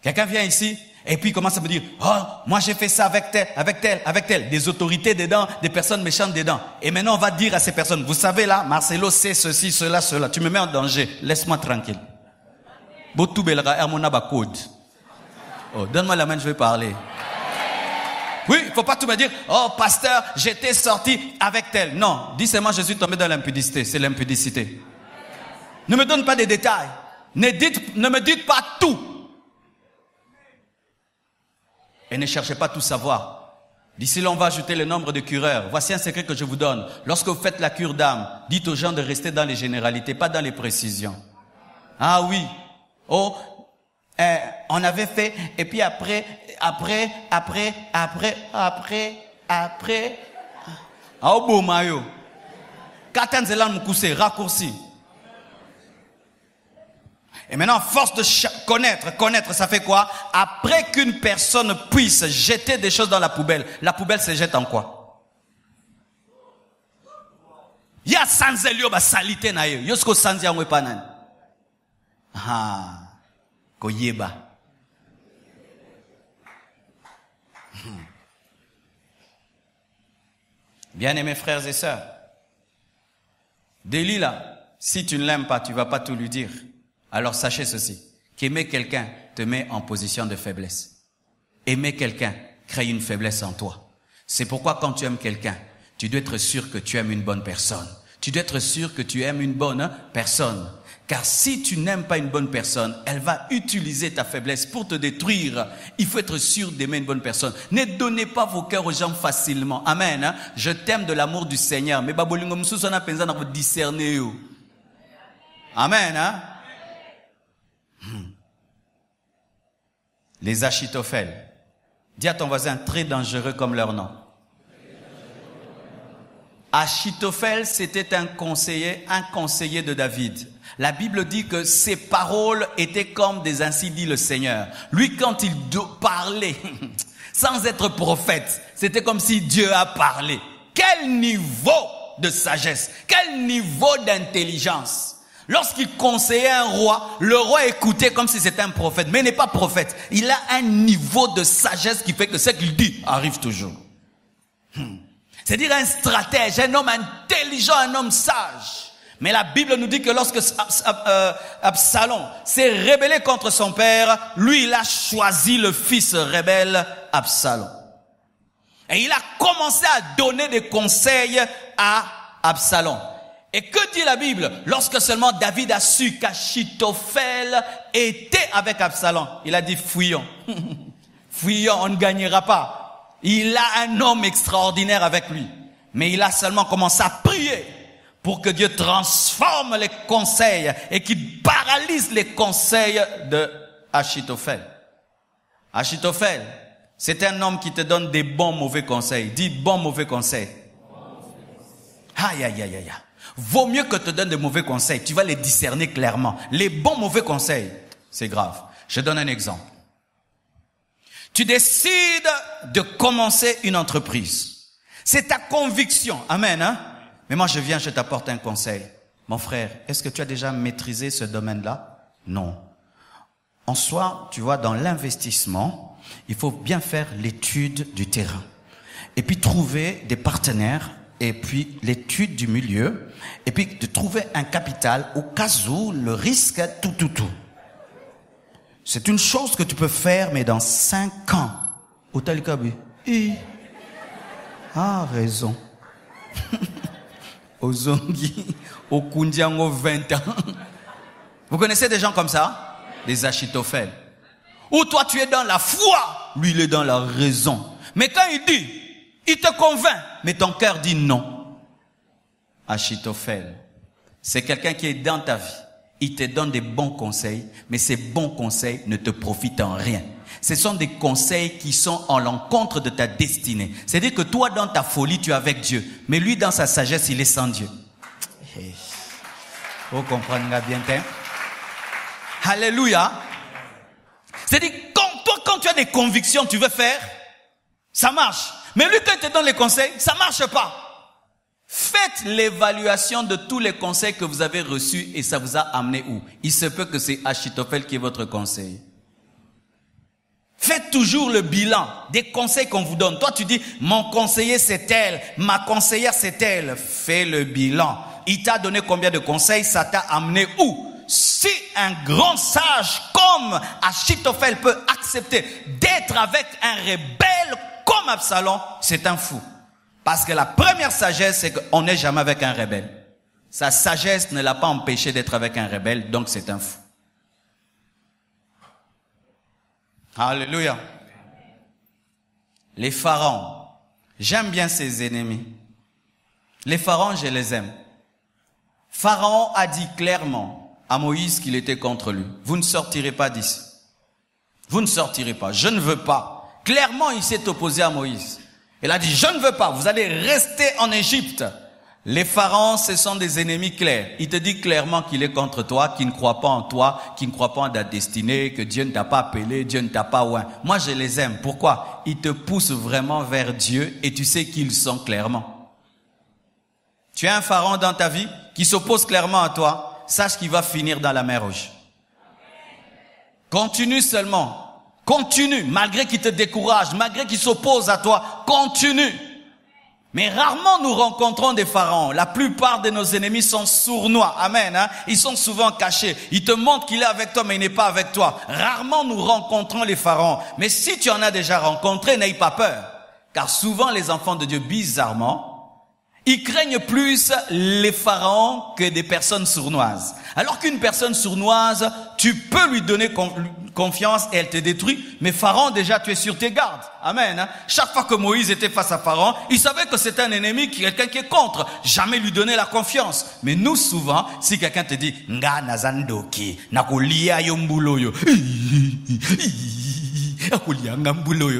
Quelqu'un vient ici, et puis il commence à me dire, oh, moi j'ai fait ça avec tel. Des autorités dedans, des personnes méchantes dedans. Et maintenant on va dire à ces personnes, vous savez là, Marcelo sait ceci, cela. Tu me mets en danger, laisse-moi tranquille. Oh, donne-moi la main, je vais parler. Oui, il ne faut pas tout me dire, oh pasteur, j'étais sorti avec tel. Non, dis seulement je suis tombé dans l'impudicité, c'est l'impudicité. Ne me donne pas des détails. Ne me dites pas tout. Et ne cherchez pas tout savoir. D'ici là, on va ajouter le nombre de cureurs. Voici un secret que je vous donne. Lorsque vous faites la cure d'âme, dites aux gens de rester dans les généralités, pas dans les précisions. Ah oui. Oh, on avait fait, et puis après. Ah, oh, mayo. Raccourci. Et maintenant, force de connaître, ça fait quoi? Après qu'une personne puisse jeter des choses dans la poubelle se jette en quoi? Il y a sans elio ba salité na yo. Yosko sans ya ngwe panan. Ah, koyeba. Bien-aimés frères et sœurs, Delilah, si tu ne l'aimes pas, tu ne vas pas tout lui dire. Alors sachez ceci, qu'aimer quelqu'un te met en position de faiblesse. Aimer quelqu'un crée une faiblesse en toi. C'est pourquoi quand tu aimes quelqu'un, tu dois être sûr que tu aimes une bonne personne. Tu dois être sûr que tu aimes une bonne personne. Car si tu n'aimes pas une bonne personne, elle va utiliser ta faiblesse pour te détruire. Il faut être sûr d'aimer une bonne personne. Ne donnez pas vos cœurs aux gens facilement. Amen. Hein? Je t'aime de l'amour du Seigneur. Mais babolingo msusu na penza na discerner yo. Amen. Hein? Les Achitophel. Dis à ton voisin, très dangereux comme leur nom. Achitophel, c'était un conseiller de David. La Bible dit que ses paroles étaient comme des ainsi dit le Seigneur. Lui, quand il parlait, sans être prophète, c'était comme si Dieu a parlé. Quel niveau de sagesse, quel niveau d'intelligence. Lorsqu'il conseillait un roi, le roi écoutait comme si c'était un prophète, mais il n'est pas prophète. Il a un niveau de sagesse qui fait que ce qu'il dit arrive toujours. C'est-à-dire un stratège, un homme intelligent, un homme sage. Mais la Bible nous dit que lorsque Absalom s'est rébellé contre son père, lui, il a choisi le fils rebelle Absalom. Et il a commencé à donner des conseils à Absalom. Et que dit la Bible? Lorsque seulement David a su qu'Achitophel était avec Absalom, il a dit fuyons. Fuyons, on ne gagnera pas. Il a un homme extraordinaire avec lui. Mais il a seulement commencé à prier pour que Dieu transforme les conseils et qu'il paralyse les conseils de Achitophel. Achitophel, c'est un homme qui te donne des bons mauvais conseils. Dis bons mauvais conseils. Aïe, aïe, aïe, aïe. Vaut mieux que te donne des mauvais conseils. Tu vas les discerner clairement. Les bons mauvais conseils, c'est grave. Je donne un exemple. Tu décides de commencer une entreprise. C'est ta conviction. Amen, hein? Mais moi, je viens, je t'apporte un conseil. Mon frère, est-ce que tu as déjà maîtrisé ce domaine-là? Non. En soi, tu vois, dans l'investissement, il faut bien faire l'étude du terrain. Et puis trouver des partenaires, et puis l'étude du milieu, et puis de trouver un capital au cas où le risque, tout. C'est une chose que tu peux faire, mais dans 5 ans. Au Talikabi. Ah, raison. Au Zongi, au Kundiango, 20 ans. Vous connaissez des gens comme ça? Des Achitophel. Ou toi, tu es dans la foi, lui, il est dans la raison. Mais quand il dit, il te convainc, mais ton cœur dit non. Achitophel, c'est quelqu'un qui est dans ta vie. il te donne des bons conseils, mais ces bons conseils ne te profitent en rien. Ce sont des conseils qui sont en l'encontre de ta destinée. C'est-à-dire que toi, dans ta folie, tu es avec Dieu, mais lui, dans sa sagesse, il est sans Dieu. Vous comprenez bien, hein? Alléluia. C'est-à-dire, quand tu as des convictions, tu veux faire, ça marche. Mais lui, quand il te donne les conseils, ça marche pas. Faites l'évaluation de tous les conseils que vous avez reçus et ça vous a amené où? Il se peut que c'est Achitophel qui est votre conseil. Faites toujours le bilan des conseils qu'on vous donne. Toi, tu dis, mon conseiller c'est elle, ma conseillère c'est elle. Fais le bilan. Il t'a donné combien de conseils? Ça t'a amené où? Si un grand sage comme Achitophel peut accepter d'être avec un rebelle comme Absalom, c'est un fou. Parce que la première sagesse, c'est qu'on n'est jamais avec un rebelle. Sa sagesse ne l'a pas empêché d'être avec un rebelle, donc c'est un fou. Alléluia. Les pharaons, j'aime bien ses ennemis. Les pharaons, je les aime. Pharaon a dit clairement à Moïse qu'il était contre lui. Vous ne sortirez pas d'ici. Vous ne sortirez pas. Je ne veux pas. Clairement, il s'est opposé à Moïse. Il a dit, je ne veux pas. Vous allez rester en Égypte. Les pharaons, ce sont des ennemis clairs. Il te dit clairement qu'il est contre toi, qu'il ne croit pas en toi, qu'il ne croit pas en ta destinée, que Dieu ne t'a pas appelé, Dieu ne t'a pas oint. Moi, je les aime. Pourquoi? Ils te poussent vraiment vers Dieu et tu sais qui ils sont clairement. Tu as un pharaon dans ta vie qui s'oppose clairement à toi, sache qu'il va finir dans la mer Rouge. Continue seulement. Continue, malgré qu'il te décourage, malgré qu'il s'oppose à toi, continue. Mais rarement nous rencontrons des pharaons. La plupart de nos ennemis sont sournois. Amen. Hein? Ils sont souvent cachés. Ils te montrent qu'il est avec toi, mais il n'est pas avec toi. Rarement nous rencontrons les pharaons. Mais si tu en as déjà rencontré, n'aie pas peur. Car souvent les enfants de Dieu, bizarrement, ils craignent plus les pharaons que des personnes sournoises. Alors qu'une personne sournoise, tu peux lui donner confiance et elle te détruit. Mais Pharaon, déjà, tu es sur tes gardes. Amen. Hein? Chaque fois que Moïse était face à Pharaon, il savait que c'était un ennemi, quelqu'un qui est contre. Jamais lui donner la confiance. Mais nous, souvent, si quelqu'un te dit, nga nazandoki, nakulia yombuloyo,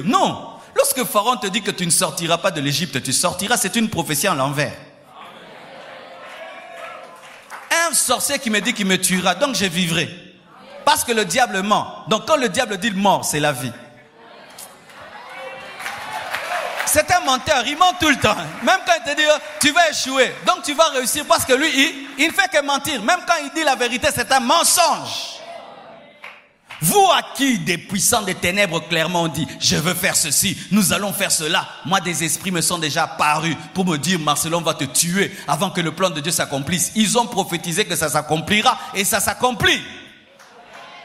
non. Lorsque Pharaon te dit que tu ne sortiras pas de l'Égypte, tu sortiras, c'est une prophétie en l'envers. Un sorcier qui me dit qu'il me tuera, donc je vivrai. Parce que le diable ment. Donc quand le diable dit mort, c'est la vie. C'est un menteur, il ment tout le temps. Même quand il te dit tu vas échouer, donc tu vas réussir parce que lui, il ne fait que mentir. Même quand il dit la vérité, c'est un mensonge. Vous à qui des puissants des ténèbres clairement ont dit, je veux faire ceci, nous allons faire cela. Moi, des esprits me sont déjà apparus pour me dire, Marcelon va te tuer avant que le plan de Dieu s'accomplisse. Ils ont prophétisé que ça s'accomplira et ça s'accomplit.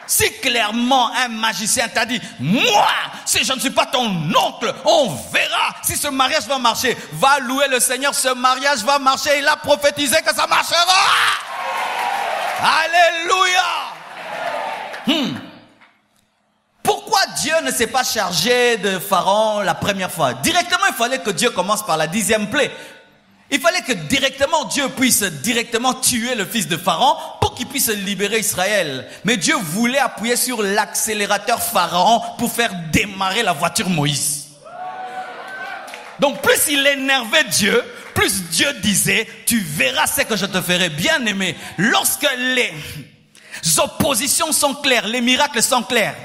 Si clairement un magicien t'a dit, moi, si je ne suis pas ton oncle, on verra si ce mariage va marcher. Va louer le Seigneur, ce mariage va marcher. Il a prophétisé que ça marchera. Alléluia. Pourquoi Dieu ne s'est pas chargé de Pharaon la première fois? Directement, il fallait que Dieu commence par la 10e plaie. Il fallait que directement Dieu puisse directement tuer le fils de Pharaon pour qu'il puisse libérer Israël. Mais Dieu voulait appuyer sur l'accélérateur Pharaon pour faire démarrer la voiture Moïse. Donc plus il énervait Dieu, plus Dieu disait, tu verras ce que je te ferai. Bien aimé, lorsque les oppositions sont claires, les miracles sont clairs.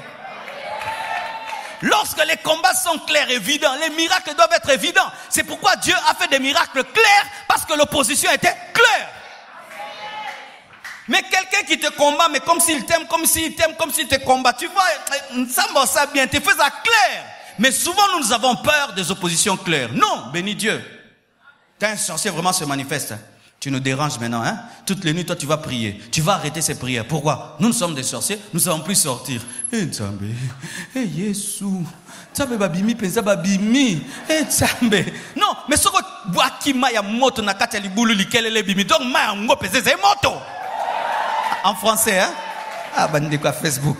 Lorsque les combats sont clairs, évidents, les miracles doivent être évidents. C'est pourquoi Dieu a fait des miracles clairs, parce que l'opposition était claire. Mais quelqu'un qui te combat, mais comme s'il t'aime, comme s'il te combat, tu vois, ça va ça bien, tu fais ça clair. Mais souvent nous avons peur des oppositions claires. Non, béni Dieu. Quand un sorcier vraiment se manifeste, tu nous déranges maintenant, hein? Toutes les nuits, toi, tu vas prier. Tu vas arrêter ces prières. Pourquoi? Nous sommes des sorciers, nous ne savons plus sortir. Eh, Nzambe. Eh, Yesu. Nzambe babimi, penza babimi. Eh, Nzambe. Non, mais ce que waki maya moto na kati libulu likelele bimi. Donc, maya ngo pese c'est moto. En français, hein? Ah, bandé quoi, Facebook.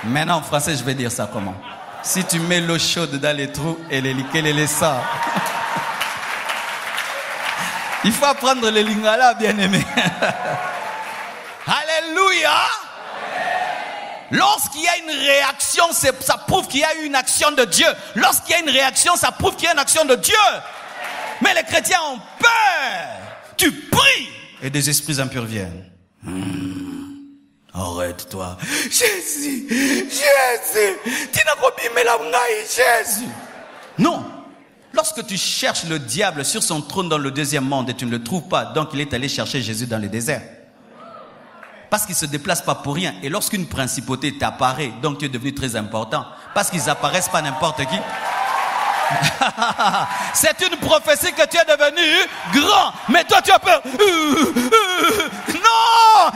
Maintenant, en français, je vais dire ça comment? Si tu mets l'eau chaude dans les trous et les likelele ça. Il faut apprendre le lingala, bien aimé. Alléluia. Alléluia. Lorsqu'il y a une réaction, ça prouve qu'il y a eu une action de Dieu. Lorsqu'il y a une réaction, ça prouve qu'il y a une action de Dieu. Mais les chrétiens ont peur. Tu pries et des esprits impurs viennent. Arrête-toi. Jésus, Jésus. Non. Lorsque tu cherches le diable sur son trône dans le deuxième monde et tu ne le trouves pas, donc il est allé chercher Jésus dans le désert. Parce qu'il ne se déplace pas pour rien. Et lorsqu'une principauté t'apparaît, donc tu es devenu très important. Parce qu'ils apparaissent pas n'importe qui. C'est une prophétie que tu es devenu grand. Mais toi tu as peur. Non,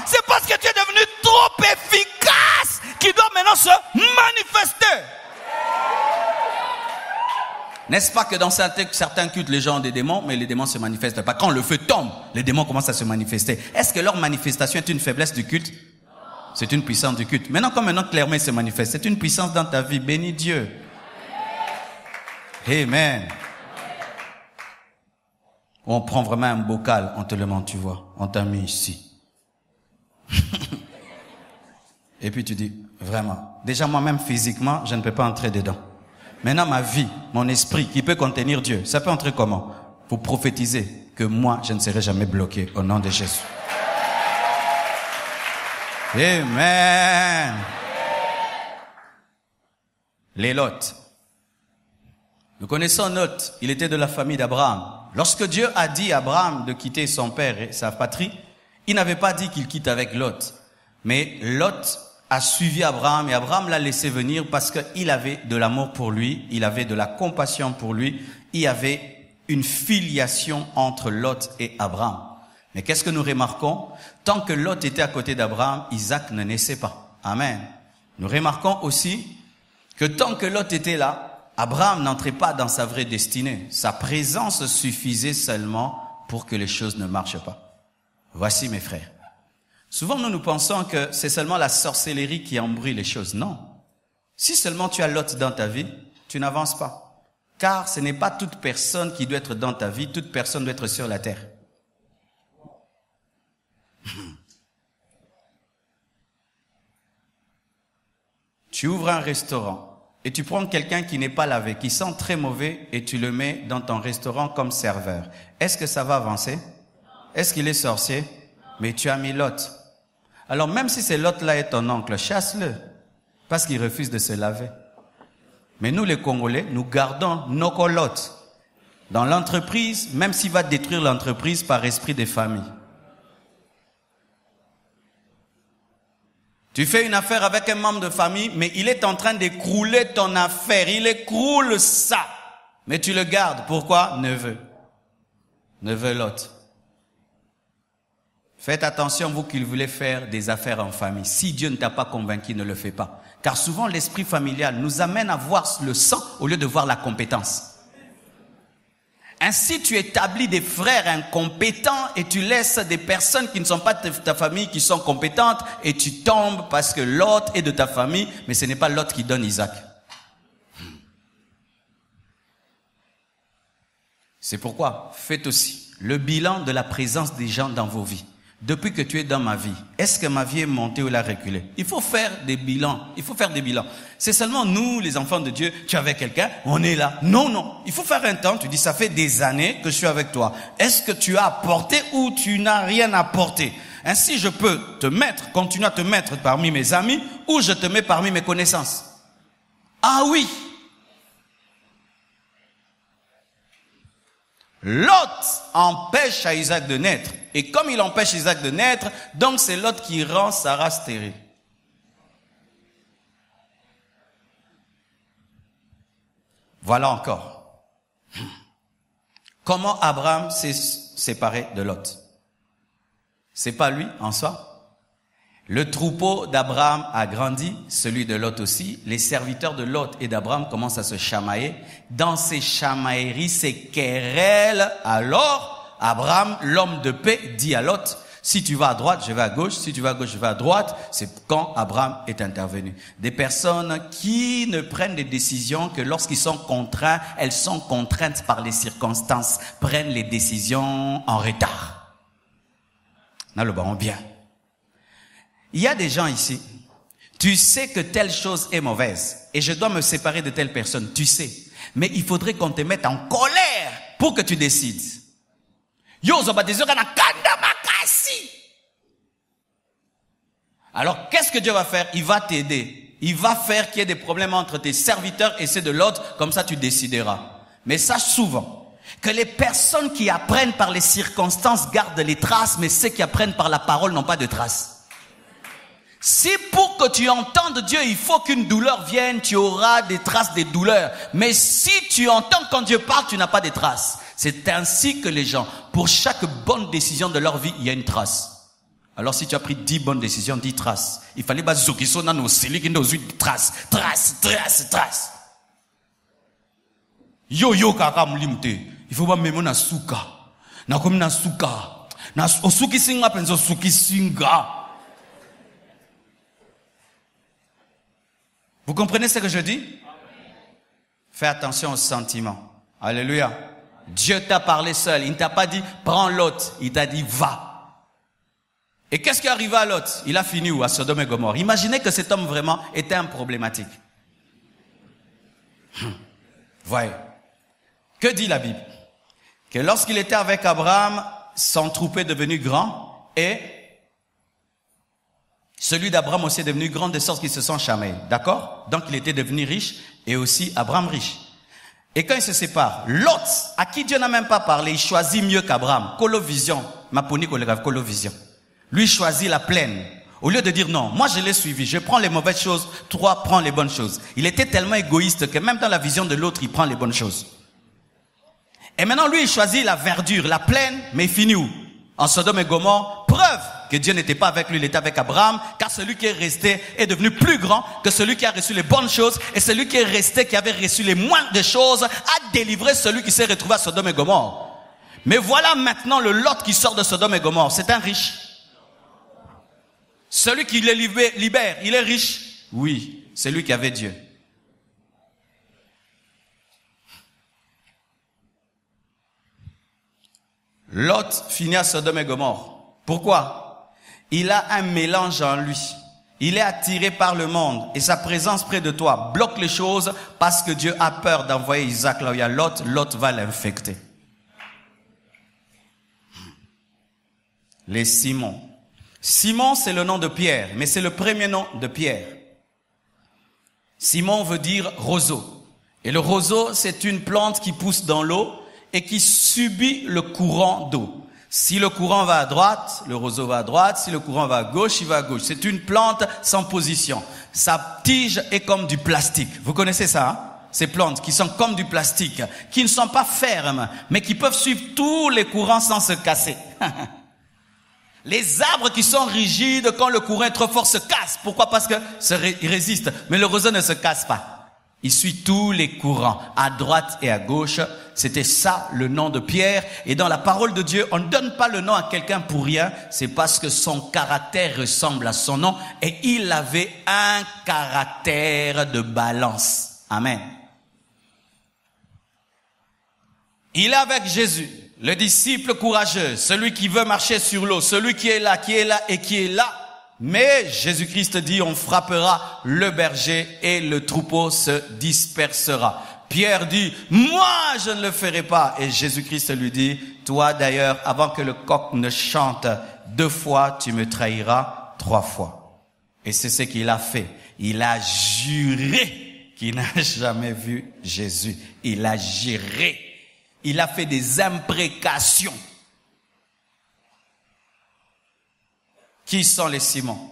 c'est parce que tu es devenu trop efficace qu'il doit maintenant se manifester. N'est-ce pas que dans certains cultes, les gens ont des démons, mais les démons ne se manifestent pas. Quand le feu tombe, les démons commencent à se manifester. Est-ce que leur manifestation est une faiblesse du culte? C'est une puissance du culte. Maintenant, clairement il se manifeste, c'est une puissance dans ta vie. Bénis Dieu. Amen. On prend vraiment un bocal, on te le montre, tu vois. On t'a mis ici. Et puis tu dis, vraiment. Déjà moi-même physiquement, je ne peux pas entrer dedans. Maintenant ma vie, mon esprit qui peut contenir Dieu, ça peut entrer comment? Pour prophétiser que moi, je ne serai jamais bloqué au nom de Jésus. Amen. Les Lot. Nous connaissons Lot, il était de la famille d'Abraham. Lorsque Dieu a dit à Abraham de quitter son père et sa patrie, il n'avait pas dit qu'il quitte avec Lot. Mais Lot a suivi Abraham et Abraham l'a laissé venir parce qu'il avait de l'amour pour lui, il avait de la compassion pour lui, il y avait une filiation entre Lot et Abraham. Mais qu'est-ce que nous remarquons? Tant que Lot était à côté d'Abraham, Isaac ne naissait pas. Amen. Nous remarquons aussi que tant que Lot était là, Abraham n'entrait pas dans sa vraie destinée. Sa présence suffisait seulement pour que les choses ne marchent pas. Voici mes frères. Souvent nous pensons que c'est seulement la sorcellerie qui embrouille les choses. Non. Si seulement tu as Lot dans ta vie, tu n'avances pas. Car ce n'est pas toute personne qui doit être dans ta vie, toute personne doit être sur la terre. Tu ouvres un restaurant et tu prends quelqu'un qui n'est pas lavé, qui sent très mauvais et tu le mets dans ton restaurant comme serveur. Est-ce que ça va avancer? Est-ce qu'il est sorcier? Mais tu as mis Lot. Alors même si c'est Lot-là est ton oncle, chasse-le. Parce qu'il refuse de se laver. Mais nous les Congolais, nous gardons nos colottes. Dans l'entreprise, même s'il va détruire l'entreprise par esprit des familles. Tu fais une affaire avec un membre de famille, mais il est en train d'écrouler ton affaire. Il écroule ça. Mais tu le gardes. Pourquoi? Neveu. Neveu Lot. Faites attention, vous qui voulez faire des affaires en famille. Si Dieu ne t'a pas convaincu, ne le fais pas. Car souvent, l'esprit familial nous amène à voir le sang au lieu de voir la compétence. Ainsi, tu établis des frères incompétents et tu laisses des personnes qui ne sont pas de ta famille qui sont compétentes et tu tombes parce que l'autre est de ta famille, mais ce n'est pas l'autre qui donne Isaac. C'est pourquoi faites aussi le bilan de la présence des gens dans vos vies. Depuis que tu es dans ma vie, est-ce que ma vie est montée ou elle a reculé? Il faut faire des bilans. Il faut faire des bilans. C'est seulement nous, les enfants de Dieu, tu es avec quelqu'un, on est là. Non, non. Il faut faire un temps. Tu dis, ça fait des années que je suis avec toi. Est-ce que tu as apporté ou tu n'as rien apporté? Ainsi, je peux te mettre, continuer à te mettre parmi mes amis ou je te mets parmi mes connaissances. Ah oui. Lot empêche à Isaac de naître. Et comme il empêche Isaac de naître, donc c'est Lot qui rend Sarah stérile. Voilà encore. Comment Abraham s'est séparé de Lot? C'est pas lui en soi. Le troupeau d'Abraham a grandi, celui de Lot aussi. Les serviteurs de Lot et d'Abraham commencent à se chamailler. Dans ces chamailleries, ces querelles, alors Abraham, l'homme de paix, dit à Lot, si tu vas à droite, je vais à gauche. Si tu vas à gauche, je vais à droite. C'est quand Abraham est intervenu. Des personnes qui ne prennent des décisions que lorsqu'ils sont contraints, elles sont contraintes par les circonstances, prennent les décisions en retard. Là, le baron bien. Il y a des gens ici, tu sais que telle chose est mauvaise et je dois me séparer de telle personne, tu sais. Mais il faudrait qu'on te mette en colère pour que tu décides. Alors, qu'est-ce que Dieu va faire? Il va t'aider. Il va faire qu'il y ait des problèmes entre tes serviteurs et ceux de l'autre, comme ça tu décideras. Mais sache souvent que les personnes qui apprennent par les circonstances gardent les traces, mais ceux qui apprennent par la parole n'ont pas de traces. Si pour que tu entendes Dieu, il faut qu'une douleur vienne, tu auras des traces des douleurs. Mais si tu entends quand Dieu parle, tu n'as pas de traces. C'est ainsi que les gens, pour chaque bonne décision de leur vie, il y a une trace. Alors si tu as pris 10 bonnes décisions, 10 traces. Il fallait pas zokisona no seli qui nous traces. Yo kaka mlimte. Il faut pas même na suka. Na comme na suka. Na osuki singa penzo suki singa. Vous comprenez ce que je dis? Fais attention aux sentiments. Alléluia. Dieu t'a parlé seul. Il ne t'a pas dit prends l'autre. Il t'a dit va. Et qu'est-ce qui arriva à Lot? Il a fini où? À Sodome et Gomorrhe. Imaginez que cet homme vraiment était un problématique. Voyez. Que dit la Bible? Que lorsqu'il était avec Abraham, son troupeau est devenu grand et celui d'Abraham aussi est devenu grand de sorte qu'ils se sont chamaillés. D'accord? Donc il était devenu riche et aussi Abraham riche. Et quand ils se séparent, Lot, à qui Dieu n'a même pas parlé, il choisit mieux qu'Abraham. Colovision. Ma poni colovision. Lui choisit la plaine. Au lieu de dire non, moi je l'ai suivi, je prends les mauvaises choses, toi prends les bonnes choses. Il était tellement égoïste que même dans la vision de l'autre, il prend les bonnes choses. Et maintenant lui, il choisit la verdure, la plaine, mais il finit où? En Sodome et Gomorrhe. Preuve que Dieu n'était pas avec lui, il était avec Abraham, car celui qui est resté est devenu plus grand que celui qui a reçu les bonnes choses, et celui qui est resté, qui avait reçu les moindres des choses, a délivré celui qui s'est retrouvé à Sodome et Gomorrhe. Mais voilà maintenant le Lot qui sort de Sodome et Gomorrhe, c'est un riche. Celui qui les libère, il est riche? Oui, c'est lui qui avait Dieu. Lot finit à Sodome et Gomorrhe. Pourquoi? Il a un mélange en lui. Il est attiré par le monde et sa présence près de toi bloque les choses parce que Dieu a peur d'envoyer Isaac là où il y a Lot. Lot va l'infecter. Les Simons. Simon, c'est le nom de Pierre, mais c'est le premier nom de Pierre. Simon veut dire roseau. Et le roseau, c'est une plante qui pousse dans l'eau et qui subit le courant d'eau. Si le courant va à droite, le roseau va à droite. Si le courant va à gauche, il va à gauche. C'est une plante sans position. Sa tige est comme du plastique. Vous connaissez ça, hein? Ces plantes qui sont comme du plastique, qui ne sont pas fermes, mais qui peuvent suivre tous les courants sans se casser. Les arbres qui sont rigides, quand le courant est trop fort, se cassent. Pourquoi? Parce que ils résistent. Mais le roseau ne se casse pas. Il suit tous les courants, à droite et à gauche. C'était ça le nom de Pierre. Et dans la parole de Dieu, on ne donne pas le nom à quelqu'un pour rien. C'est parce que son caractère ressemble à son nom. Et il avait un caractère de balance. Amen. Il est avec Jésus. Le disciple courageux, celui qui veut marcher sur l'eau, celui qui est là et qui est là. Mais Jésus-Christ dit, on frappera le berger et le troupeau se dispersera. Pierre dit, moi je ne le ferai pas. Et Jésus-Christ lui dit, toi d'ailleurs, avant que le coq ne chante 2 fois, tu me trahiras 3 fois. Et c'est ce qu'il a fait. Il a juré qu'il n'a jamais vu Jésus. Il a juré. Il a fait des imprécations. Qui sont les Simons?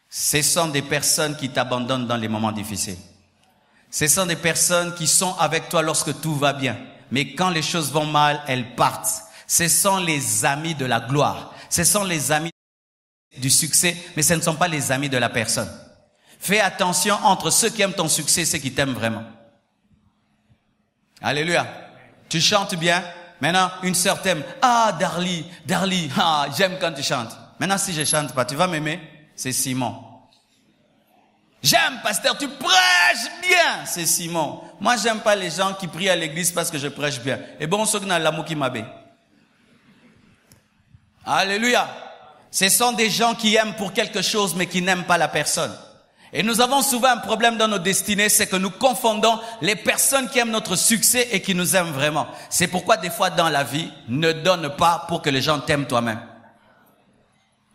Ce sont des personnes qui t'abandonnent dans les moments difficiles. Ce sont des personnes qui sont avec toi lorsque tout va bien. Mais quand les choses vont mal, elles partent. Ce sont les amis de la gloire. Ce sont les amis du succès, mais ce ne sont pas les amis de la personne. Fais attention entre ceux qui aiment ton succès et ceux qui t'aiment vraiment. Alléluia. Tu chantes bien. Maintenant, une sœur t'aime. Ah, Darly, ah, j'aime quand tu chantes. Maintenant, si je chante pas, tu vas m'aimer? C'est Simon. J'aime, pasteur, tu prêches bien. C'est Simon. Moi, j'aime pas les gens qui prient à l'église parce que je prêche bien. Et bon, ceux qui n'ont l'amour qui m'abbé. Alléluia. Ce sont des gens qui aiment pour quelque chose, mais qui n'aiment pas la personne. Et nous avons souvent un problème dans nos destinées, c'est que nous confondons les personnes qui aiment notre succès et qui nous aiment vraiment. C'est pourquoi des fois dans la vie, ne donne pas pour que les gens t'aiment toi-même.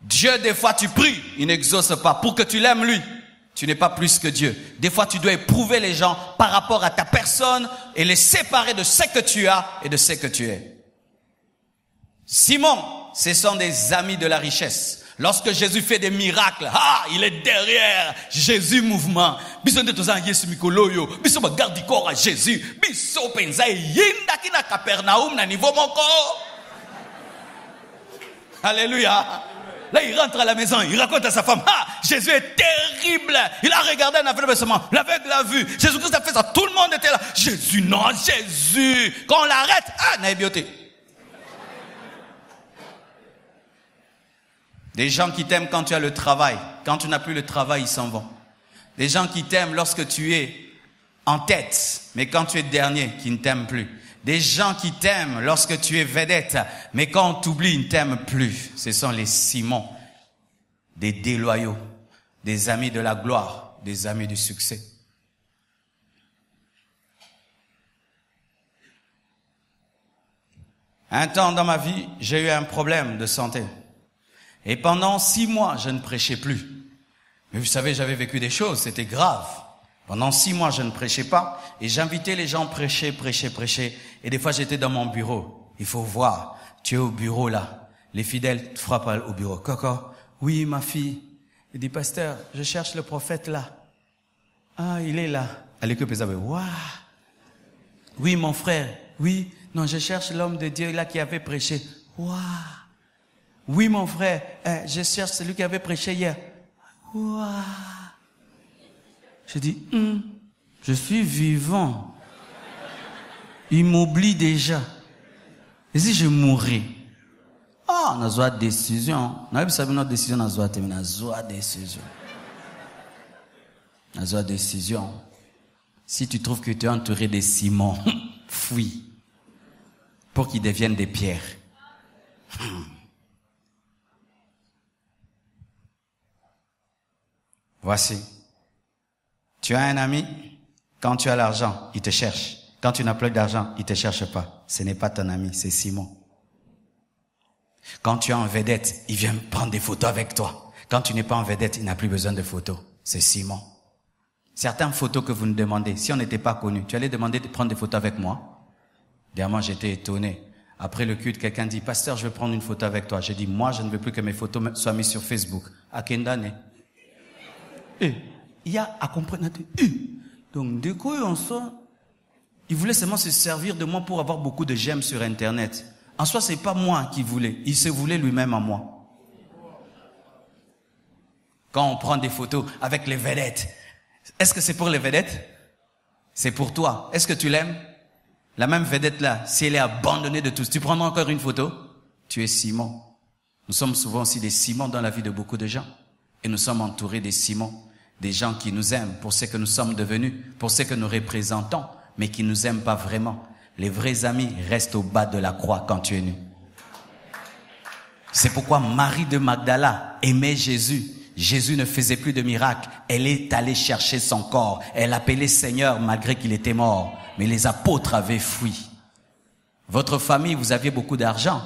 Dieu, des fois tu pries, il n'exauce pas. Pour que tu l'aimes lui, tu n'es pas plus que Dieu. Des fois tu dois éprouver les gens par rapport à ta personne et les séparer de ce que tu as et de ce que tu es. Simon, ce sont des amis de la richesse. Lorsque Jésus fait des miracles, il est derrière Jésus mouvement. Biso de tous en Yesu mikoloyo, biso ba garde corps à Jésus, biso penza yinda kina Capernaum na niveau moko. Alléluia. Là, il rentre à la maison, il raconte à sa femme, Jésus est terrible. Il a regardé un aveugle seulement, l'aveugle l'a vu. Jésus-Christ a fait ça, tout le monde était là. Jésus, non, Jésus. Quand on l'arrête, naïbioté. Des gens qui t'aiment quand tu as le travail. Quand tu n'as plus le travail, ils s'en vont. Des gens qui t'aiment lorsque tu es en tête, mais quand tu es dernier, qui ne t'aiment plus. Des gens qui t'aiment lorsque tu es vedette, mais quand on t'oublie, ils ne t'aiment plus. Ce sont les Simons, des déloyaux, des amis de la gloire, des amis du succès. Un temps dans ma vie, j'ai eu un problème de santé. Et pendant 6 mois, je ne prêchais plus. Mais vous savez, j'avais vécu des choses, c'était grave. Pendant 6 mois, je ne prêchais pas. Et j'invitais les gens à prêcher. Et des fois, j'étais dans mon bureau. Il faut voir, tu es au bureau là. Les fidèles te frappent au bureau. Coco, oui, ma fille. Il dit, pasteur, je cherche le prophète là. Il est là. À l'équipe, ils avaient, waouh. Oui, mon frère. Oui, non, je cherche l'homme de Dieu là qui avait prêché. Waouh. Oui, mon frère, je cherche celui qui avait prêché hier. Waouh. Je dis, je suis vivant. Il m'oublie déjà. Et si je mourais? On a besoin de décision. On a besoin de décision. On a besoin de décision. On a besoin de décision. Si tu trouves que tu es entouré de Simon, fuis. Pour qu'ils deviennent des pierres. Voici. Tu as un ami, quand tu as l'argent, il te cherche. Quand tu n'as plus d'argent, il ne te cherche pas. Ce n'est pas ton ami, c'est Simon. Quand tu es en vedette, il vient prendre des photos avec toi. Quand tu n'es pas en vedette, il n'a plus besoin de photos. C'est Simon. Certaines photos que vous nous demandez, si on n'était pas connus, tu allais demander de prendre des photos avec moi. Dernièrement, j'étais étonné. Après le culte, quelqu'un dit, pasteur, je vais prendre une photo avec toi. J'ai dit, moi, je ne veux plus que mes photos soient mises sur Facebook. À Kendane. Il y a à comprendre. Donc, du coup, il voulait seulement se servir de moi pour avoir beaucoup de j'aime sur Internet. En soi, c'est pas moi qui voulais. Il se voulait lui-même à moi. Quand on prend des photos avec les vedettes, est-ce que c'est pour les vedettes? C'est pour toi. Est-ce que tu l'aimes? La même vedette là, si elle est abandonnée de tous, tu prendras encore une photo? Tu es Simon. Nous sommes souvent aussi des Simons dans la vie de beaucoup de gens. Et nous sommes entourés des Simons, des gens qui nous aiment pour ce que nous sommes devenus, pour ce que nous représentons, mais qui ne nous aiment pas vraiment. Les vrais amis restent au bas de la croix quand tu es nu. C'est pourquoi Marie de Magdala aimait Jésus. Jésus ne faisait plus de miracles. Elle est allée chercher son corps. Elle appelait Seigneur malgré qu'il était mort. Mais les apôtres avaient fui. Votre famille, vous aviez beaucoup d'argent.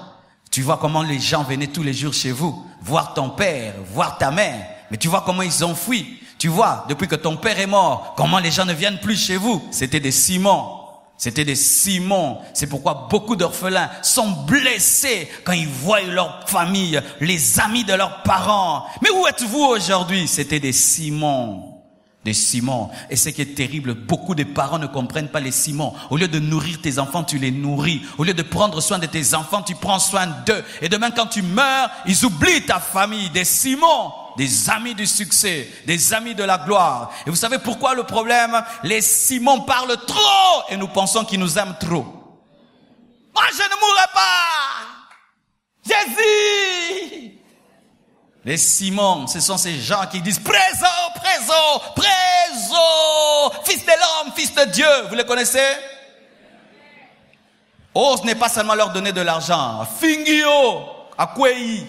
Tu vois comment les gens venaient tous les jours chez vous, voir ton père, voir ta mère. Mais tu vois comment ils ont fui. Tu vois, depuis que ton père est mort, comment les gens ne viennent plus chez vous. C'était des Simons. C'était des Simons. C'est pourquoi beaucoup d'orphelins sont blessés quand ils voient leur famille, les amis de leurs parents. Mais où êtes-vous aujourd'hui? C'était des Simons. Des Simons. Et ce qui est terrible, beaucoup de parents ne comprennent pas les Simons. Au lieu de nourrir tes enfants, tu les nourris. Au lieu de prendre soin de tes enfants, tu prends soin d'eux. Et demain, quand tu meurs, ils oublient ta famille. Des Simons, des amis du succès, des amis de la gloire. Et vous savez pourquoi le problème? Les Simons parlent trop et nous pensons qu'ils nous aiment trop. Moi, je ne mourrai pas. Jésus! Les Simons, ce sont ces gens qui disent présent, présent, présent, fils de l'homme, fils de Dieu. Vous les connaissez? Oh, ce n'est pas seulement leur donner de l'argent. Fingio, Akwei.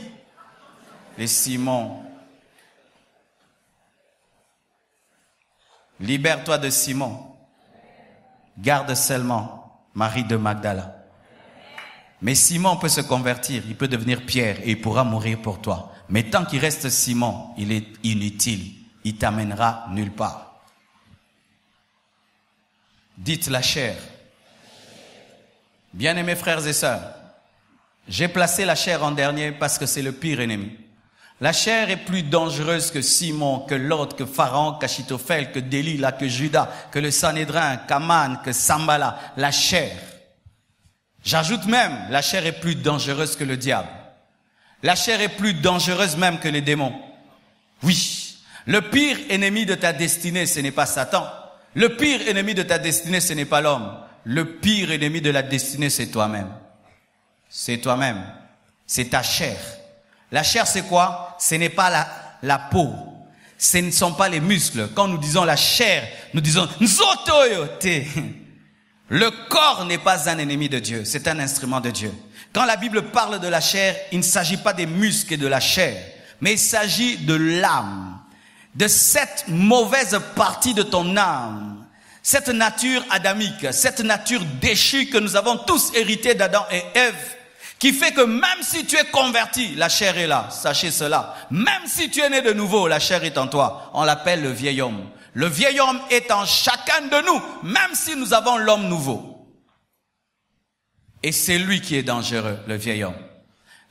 les Simon. Libère-toi de Simon. Garde seulement Marie de Magdala. Mais Simon peut se convertir, il peut devenir Pierre et il pourra mourir pour toi. Mais tant qu'il reste Simon, il est inutile. Il t'amènera nulle part. Dites la chair. Bien-aimés frères et sœurs, j'ai placé la chair en dernier parce que c'est le pire ennemi. La chair est plus dangereuse que Simon, que Lot, que Pharaon, qu'Achitophel, que Délila, que Judas, que le Sanhédrin, qu'Aman, que Sambala. La chair. J'ajoute même, la chair est plus dangereuse que le diable. La chair est plus dangereuse même que les démons. Oui, le pire ennemi de ta destinée, ce n'est pas Satan. Le pire ennemi de ta destinée, ce n'est pas l'homme. Le pire ennemi de la destinée, c'est toi-même. C'est toi-même. C'est ta chair. La chair, c'est quoi? Ce n'est pas la peau. Ce ne sont pas les muscles. Quand nous disons la chair, nous disons Nzotoyote. Le corps n'est pas un ennemi de Dieu. C'est un instrument de Dieu. Quand la Bible parle de la chair, il ne s'agit pas des muscles et de la chair, mais il s'agit de l'âme, de cette mauvaise partie de ton âme, cette nature adamique, cette nature déchue que nous avons tous hérité d'Adam et Ève, qui fait que même si tu es converti, la chair est là. Sachez cela. Même si tu es né de nouveau, la chair est en toi. On l'appelle le vieil homme. Le vieil homme est en chacun de nous, même si nous avons l'homme nouveau. Et c'est lui qui est dangereux, le vieil homme.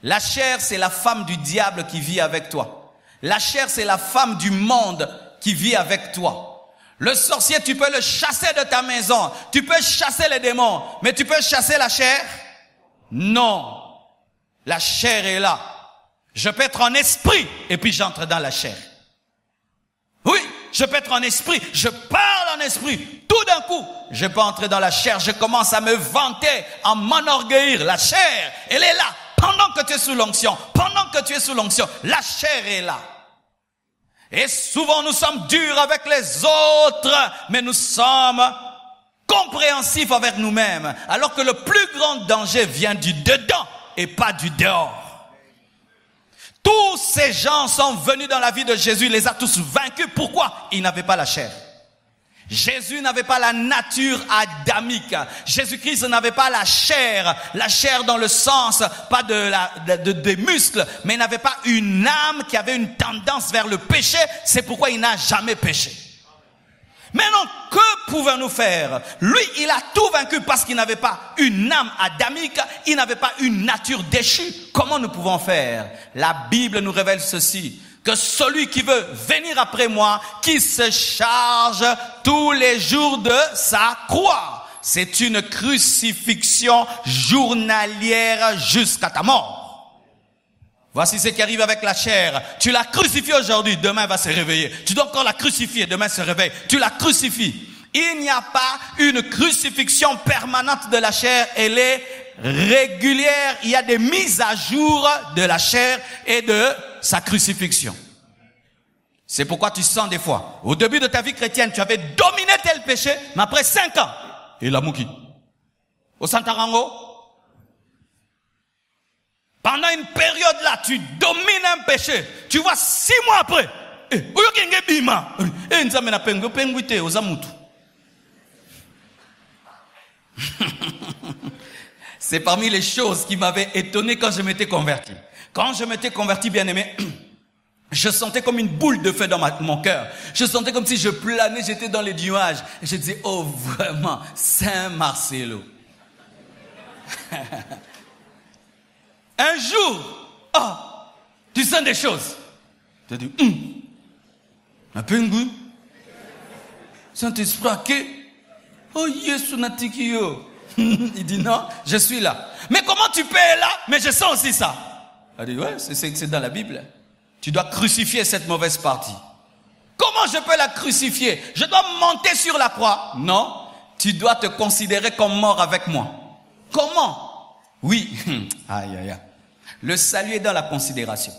La chair, c'est la femme du diable qui vit avec toi. La chair, c'est la femme du monde qui vit avec toi. Le sorcier, tu peux le chasser de ta maison. Tu peux chasser les démons. Mais tu peux chasser la chair? Non. La chair est là. Je peux être en esprit et puis j'entre dans la chair. Oui, je peux être en esprit. Je parle en esprit. Tout d'un coup, je peux entrer dans la chair. Je commence à me vanter, à m'enorgueillir. La chair, elle est là. Pendant que tu es sous l'onction. Pendant que tu es sous l'onction, la chair est là. Et souvent nous sommes durs avec les autres, mais nous sommes compréhensifs avec nous-mêmes. Alors que le plus grand danger vient du dedans et pas du dehors. Tous ces gens sont venus dans la vie de Jésus, il les a tous vaincus. Pourquoi? Ils n'avaient pas la chair. Jésus n'avait pas la nature adamique. Jésus-Christ n'avait pas la chair dans le sens, pas des muscles, mais il n'avait pas une âme qui avait une tendance vers le péché. C'est pourquoi il n'a jamais péché. Maintenant, que pouvons-nous faire? Lui, il a tout vaincu parce qu'il n'avait pas une âme adamique, il n'avait pas une nature déchue. Comment nous pouvons faire? La Bible nous révèle ceci, que celui qui veut venir après moi, qui se charge tous les jours de sa croix. C'est une crucifixion journalière jusqu'à ta mort. Voici ce qui arrive avec la chair. Tu l'as crucifiée aujourd'hui, demain elle va se réveiller. Tu dois encore la crucifier, demain elle se réveille. Tu la crucifies. Il n'y a pas une crucifixion permanente de la chair. Elle est régulière. Il y a des mises à jour de la chair et de sa crucifixion. C'est pourquoi tu sens des fois, au début de ta vie chrétienne, tu avais dominé tel péché, mais après 5 ans, il a mouki. Au Santarango, pendant une période là, tu domines un péché. Tu vois 6 mois après, c'est parmi les choses qui m'avaient étonné quand je m'étais converti. Quand je m'étais converti, bien aimé, je sentais comme une boule de feu dans mon cœur. Je sentais comme si je planais, j'étais dans les nuages. Et je disais, oh vraiment, Saint-Marcelo. Un jour, oh, tu sens des choses. Tu dis, un peu un goût. Saint-Esprit, oh Yesu natikio. Il dit non, je suis là. Mais comment tu peux être là? Mais je sens aussi ça. Il dit, ouais, c'est dans la Bible. Tu dois crucifier cette mauvaise partie. Comment je peux la crucifier? Je dois monter sur la croix? Non, tu dois te considérer comme mort avec moi. Comment? Oui, aïe aïe aïe. Le salut est dans la considération.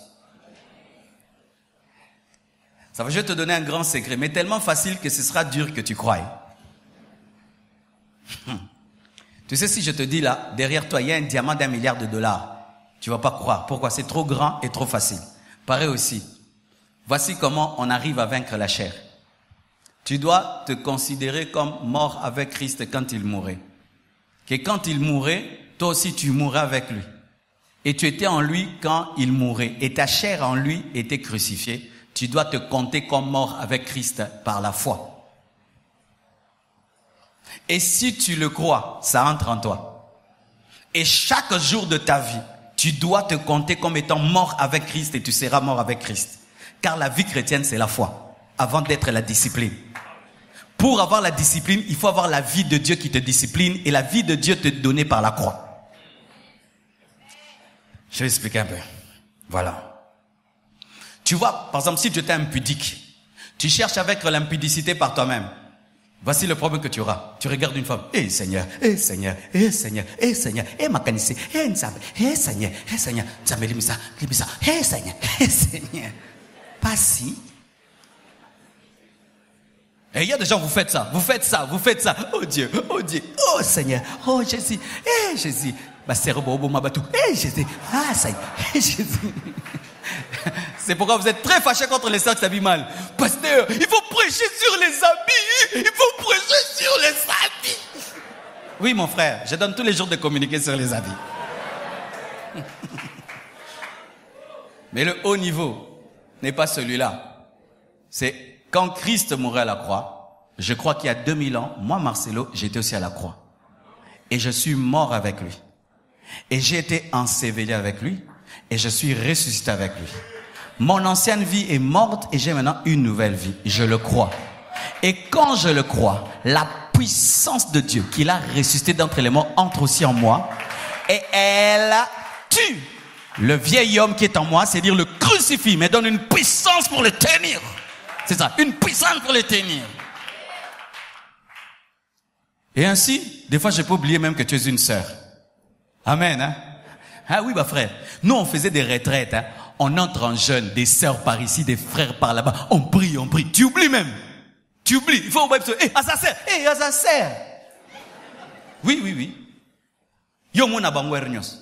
Ça va, je vais te donner un grand secret, mais tellement facile que ce sera dur que tu croies. Tu sais, si je te dis là, derrière toi, il y a un diamant d'1 milliard de dollars, tu vas pas croire. Pourquoi? C'est trop grand et trop facile. Pareil aussi. Voici comment on arrive à vaincre la chair. Tu dois te considérer comme mort avec Christ quand il mourait. Que quand il mourait, toi aussi tu mourrais avec lui. Et tu étais en lui quand il mourait. Et ta chair en lui était crucifiée. Tu dois te compter comme mort avec Christ par la foi. Et si tu le crois, ça entre en toi. Et chaque jour de ta vie, tu dois te compter comme étant mort avec Christ et tu seras mort avec Christ. Car la vie chrétienne, c'est la foi, avant d'être la discipline. Pour avoir la discipline, il faut avoir la vie de Dieu qui te discipline et la vie de Dieu te donnée par la croix. Je vais expliquer un peu. Voilà. Tu vois, par exemple, si tu étais impudique, tu cherches avec l'impudicité par toi-même. Voici le problème que tu auras. Tu regardes une femme. Eh Seigneur, eh Seigneur, eh Seigneur, eh Seigneur, eh Makanissé, eh Nzambe, eh Seigneur, eh Seigneur, Nzambe limisa, eh Seigneur, eh Seigneur. Pas si. Et il y a des gens, vous faites ça. Oh Dieu, oh Seigneur, oh Jésus, eh Jésus. Eh Jésus, ah ça y est, eh Jésus. C'est pourquoi vous êtes très fâchés contre les sœurs qui s'habillent mal. Pasteur, il faut prêcher sur les habits. Oui mon frère, je donne tous les jours de communiquer sur les habits. Mais le haut niveau n'est pas celui-là. C'est quand Christ mourait à la croix, je crois qu'il y a 2000 ans, moi Marcelo, j'étais aussi à la croix. Et je suis mort avec lui. Et j'ai été enseveli avec lui. Et je suis ressuscité avec lui. Mon ancienne vie est morte et j'ai maintenant une nouvelle vie. Je le crois. Et quand je le crois, la puissance de Dieu qu'il a ressuscité d'entre les morts entre aussi en moi. Et elle tue le vieil homme qui est en moi, c'est-à-dire le crucifix, mais donne une puissance pour le tenir. C'est ça, une puissance pour le tenir. Et ainsi, des fois je peux oublier même que tu es une sœur. Amen, hein? Ah oui, bah frère, nous on faisait des retraites, hein. On entre en jeûne, des sœurs par ici, des frères par là-bas, on prie, tu oublies même. Tu oublies, il faut oublier, à sa sœur. Oui. Yo mona bangwernyos.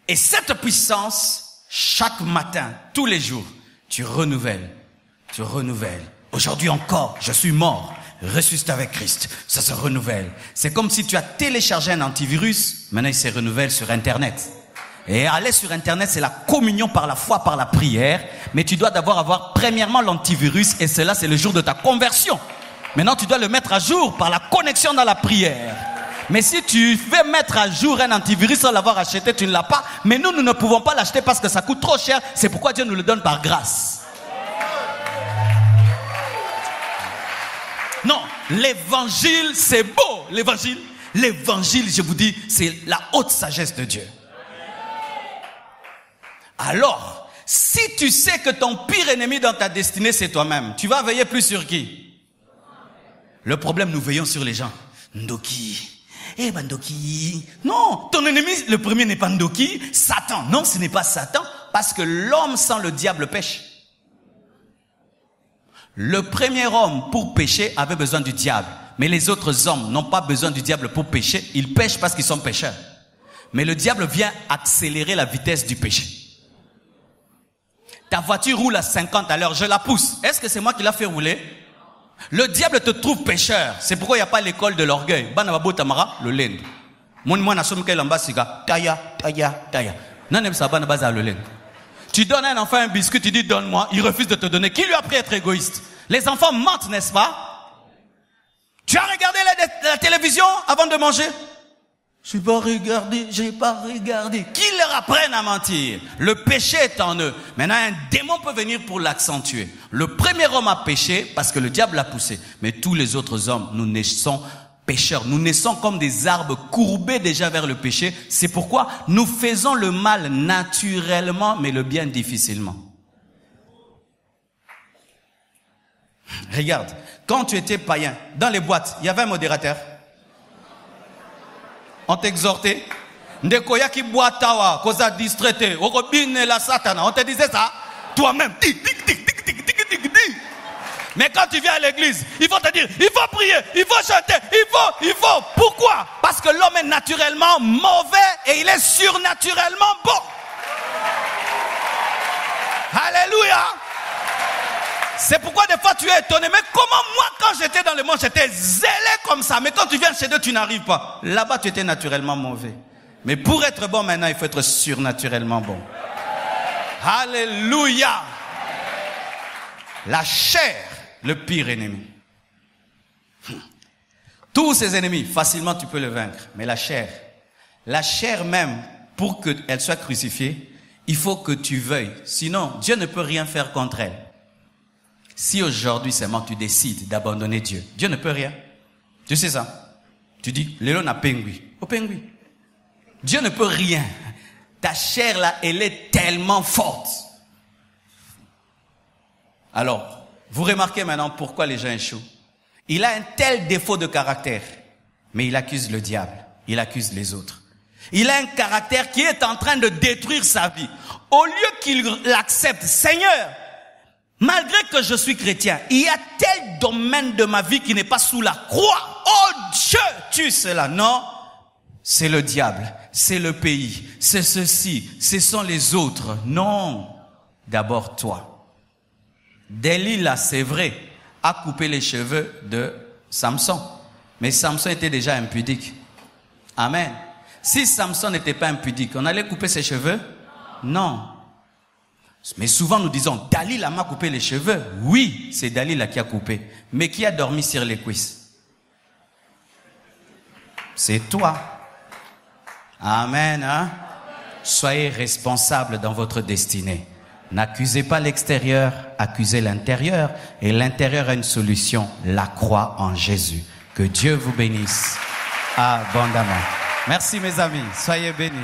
Et cette puissance, chaque matin, tous les jours, tu renouvelles. Aujourd'hui encore, je suis mort, ressuscité avec Christ. Ça se renouvelle. C'est comme si tu as téléchargé un antivirus, maintenant il se renouvelle sur Internet. Et aller sur Internet, c'est la communion par la foi, par la prière. Mais tu dois d'abord avoir premièrement l'antivirus et cela, c'est le jour de ta conversion. Maintenant, tu dois le mettre à jour par la connexion dans la prière. Mais si tu veux mettre à jour un antivirus sans l'avoir acheté, tu ne l'as pas. Mais nous ne pouvons pas l'acheter parce que ça coûte trop cher. C'est pourquoi Dieu nous le donne par grâce. Non, l'évangile, c'est beau. L'évangile, je vous dis, c'est la haute sagesse de Dieu. Alors, si tu sais que ton pire ennemi dans ta destinée, c'est toi-même, tu vas veiller plus sur qui? Le problème, nous veillons sur les gens. Ndoki. Ndoki. Non, ton ennemi, le premier n'est pas Ndoki, Satan. Non, ce n'est pas Satan, parce que l'homme sans le diable pêche. Le premier homme, pour pécher, avait besoin du diable. Mais les autres hommes n'ont pas besoin du diable pour pécher. Ils pêchent parce qu'ils sont pécheurs. Mais le diable vient accélérer la vitesse du péché. Ta voiture roule à 50 à l'heure, je la pousse. Est-ce que c'est moi qui l'a fait rouler? Le diable te trouve pécheur. C'est pourquoi il n'y a pas l'école de l'orgueil. Banababo tamara, le lend. Tu donnes à un enfant un biscuit, tu dis donne-moi, il refuse de te donner. Qui lui a appris à être égoïste? Les enfants mentent, n'est-ce pas? Tu as regardé la télévision avant de manger? J'ai pas regardé. Qui leur apprenne à mentir? Le péché est en eux. Maintenant, un démon peut venir pour l'accentuer. Le premier homme a péché parce que le diable l'a poussé. Mais tous les autres hommes, nous naissons pécheurs. Nous naissons comme des arbres courbés déjà vers le péché. C'est pourquoi nous faisons le mal naturellement, mais le bien difficilement. Regarde, quand tu étais païen, dans les boîtes, il y avait un modérateur. On t'exhortait. Ndekoya ki boitawa, koza distraité, okobine la satana. On te disait ça. Toi-même. Mais quand tu viens à l'église, il faut te dire, il faut prier, il faut chanter, il faut. Pourquoi? Parce que l'homme est naturellement mauvais et il est surnaturellement bon. Alléluia. C'est pourquoi des fois tu es étonné. Mais comment moi, quand j'étais dans le monde, j'étais zélé comme ça. Mais quand tu viens chez Dieu, tu n'arrives pas. Là-bas, tu étais naturellement mauvais. Mais pour être bon maintenant, il faut être surnaturellement bon. Alléluia. La chair, le pire ennemi. Tous ces ennemis, facilement tu peux le vaincre. Mais la chair même, pour qu'elle soit crucifiée, il faut que tu veuilles. Sinon, Dieu ne peut rien faire contre elle. Si aujourd'hui seulement tu décides d'abandonner Dieu, Dieu ne peut rien. Tu sais ça? Tu dis, Léon a pengui. Au pengui. Dieu ne peut rien. Ta chair là, elle est tellement forte. Alors, vous remarquez maintenant pourquoi les gens échouent. Il a un tel défaut de caractère, mais il accuse le diable, il accuse les autres. Il a un caractère qui est en train de détruire sa vie. Au lieu qu'il l'accepte, Seigneur, malgré que je suis chrétien, il y a tel domaine de ma vie qui n'est pas sous la croix. Oh Dieu, tue cela. Non, c'est le diable, c'est le pays, c'est ceci, ce sont les autres. Non, d'abord toi. Delilah, c'est vrai, a coupé les cheveux de Samson. Mais Samson était déjà impudique. Amen. Si Samson n'était pas impudique, on allait couper ses cheveux? Non. Mais souvent nous disons, Delilah m'a coupé les cheveux. Oui, c'est Delilah qui a coupé. Mais qui a dormi sur les cuisses? C'est toi. Amen. Hein? Soyez responsable dans votre destinée. N'accusez pas l'extérieur, accusez l'intérieur. Et l'intérieur a une solution, la croix en Jésus. Que Dieu vous bénisse abondamment. Merci mes amis, soyez bénis.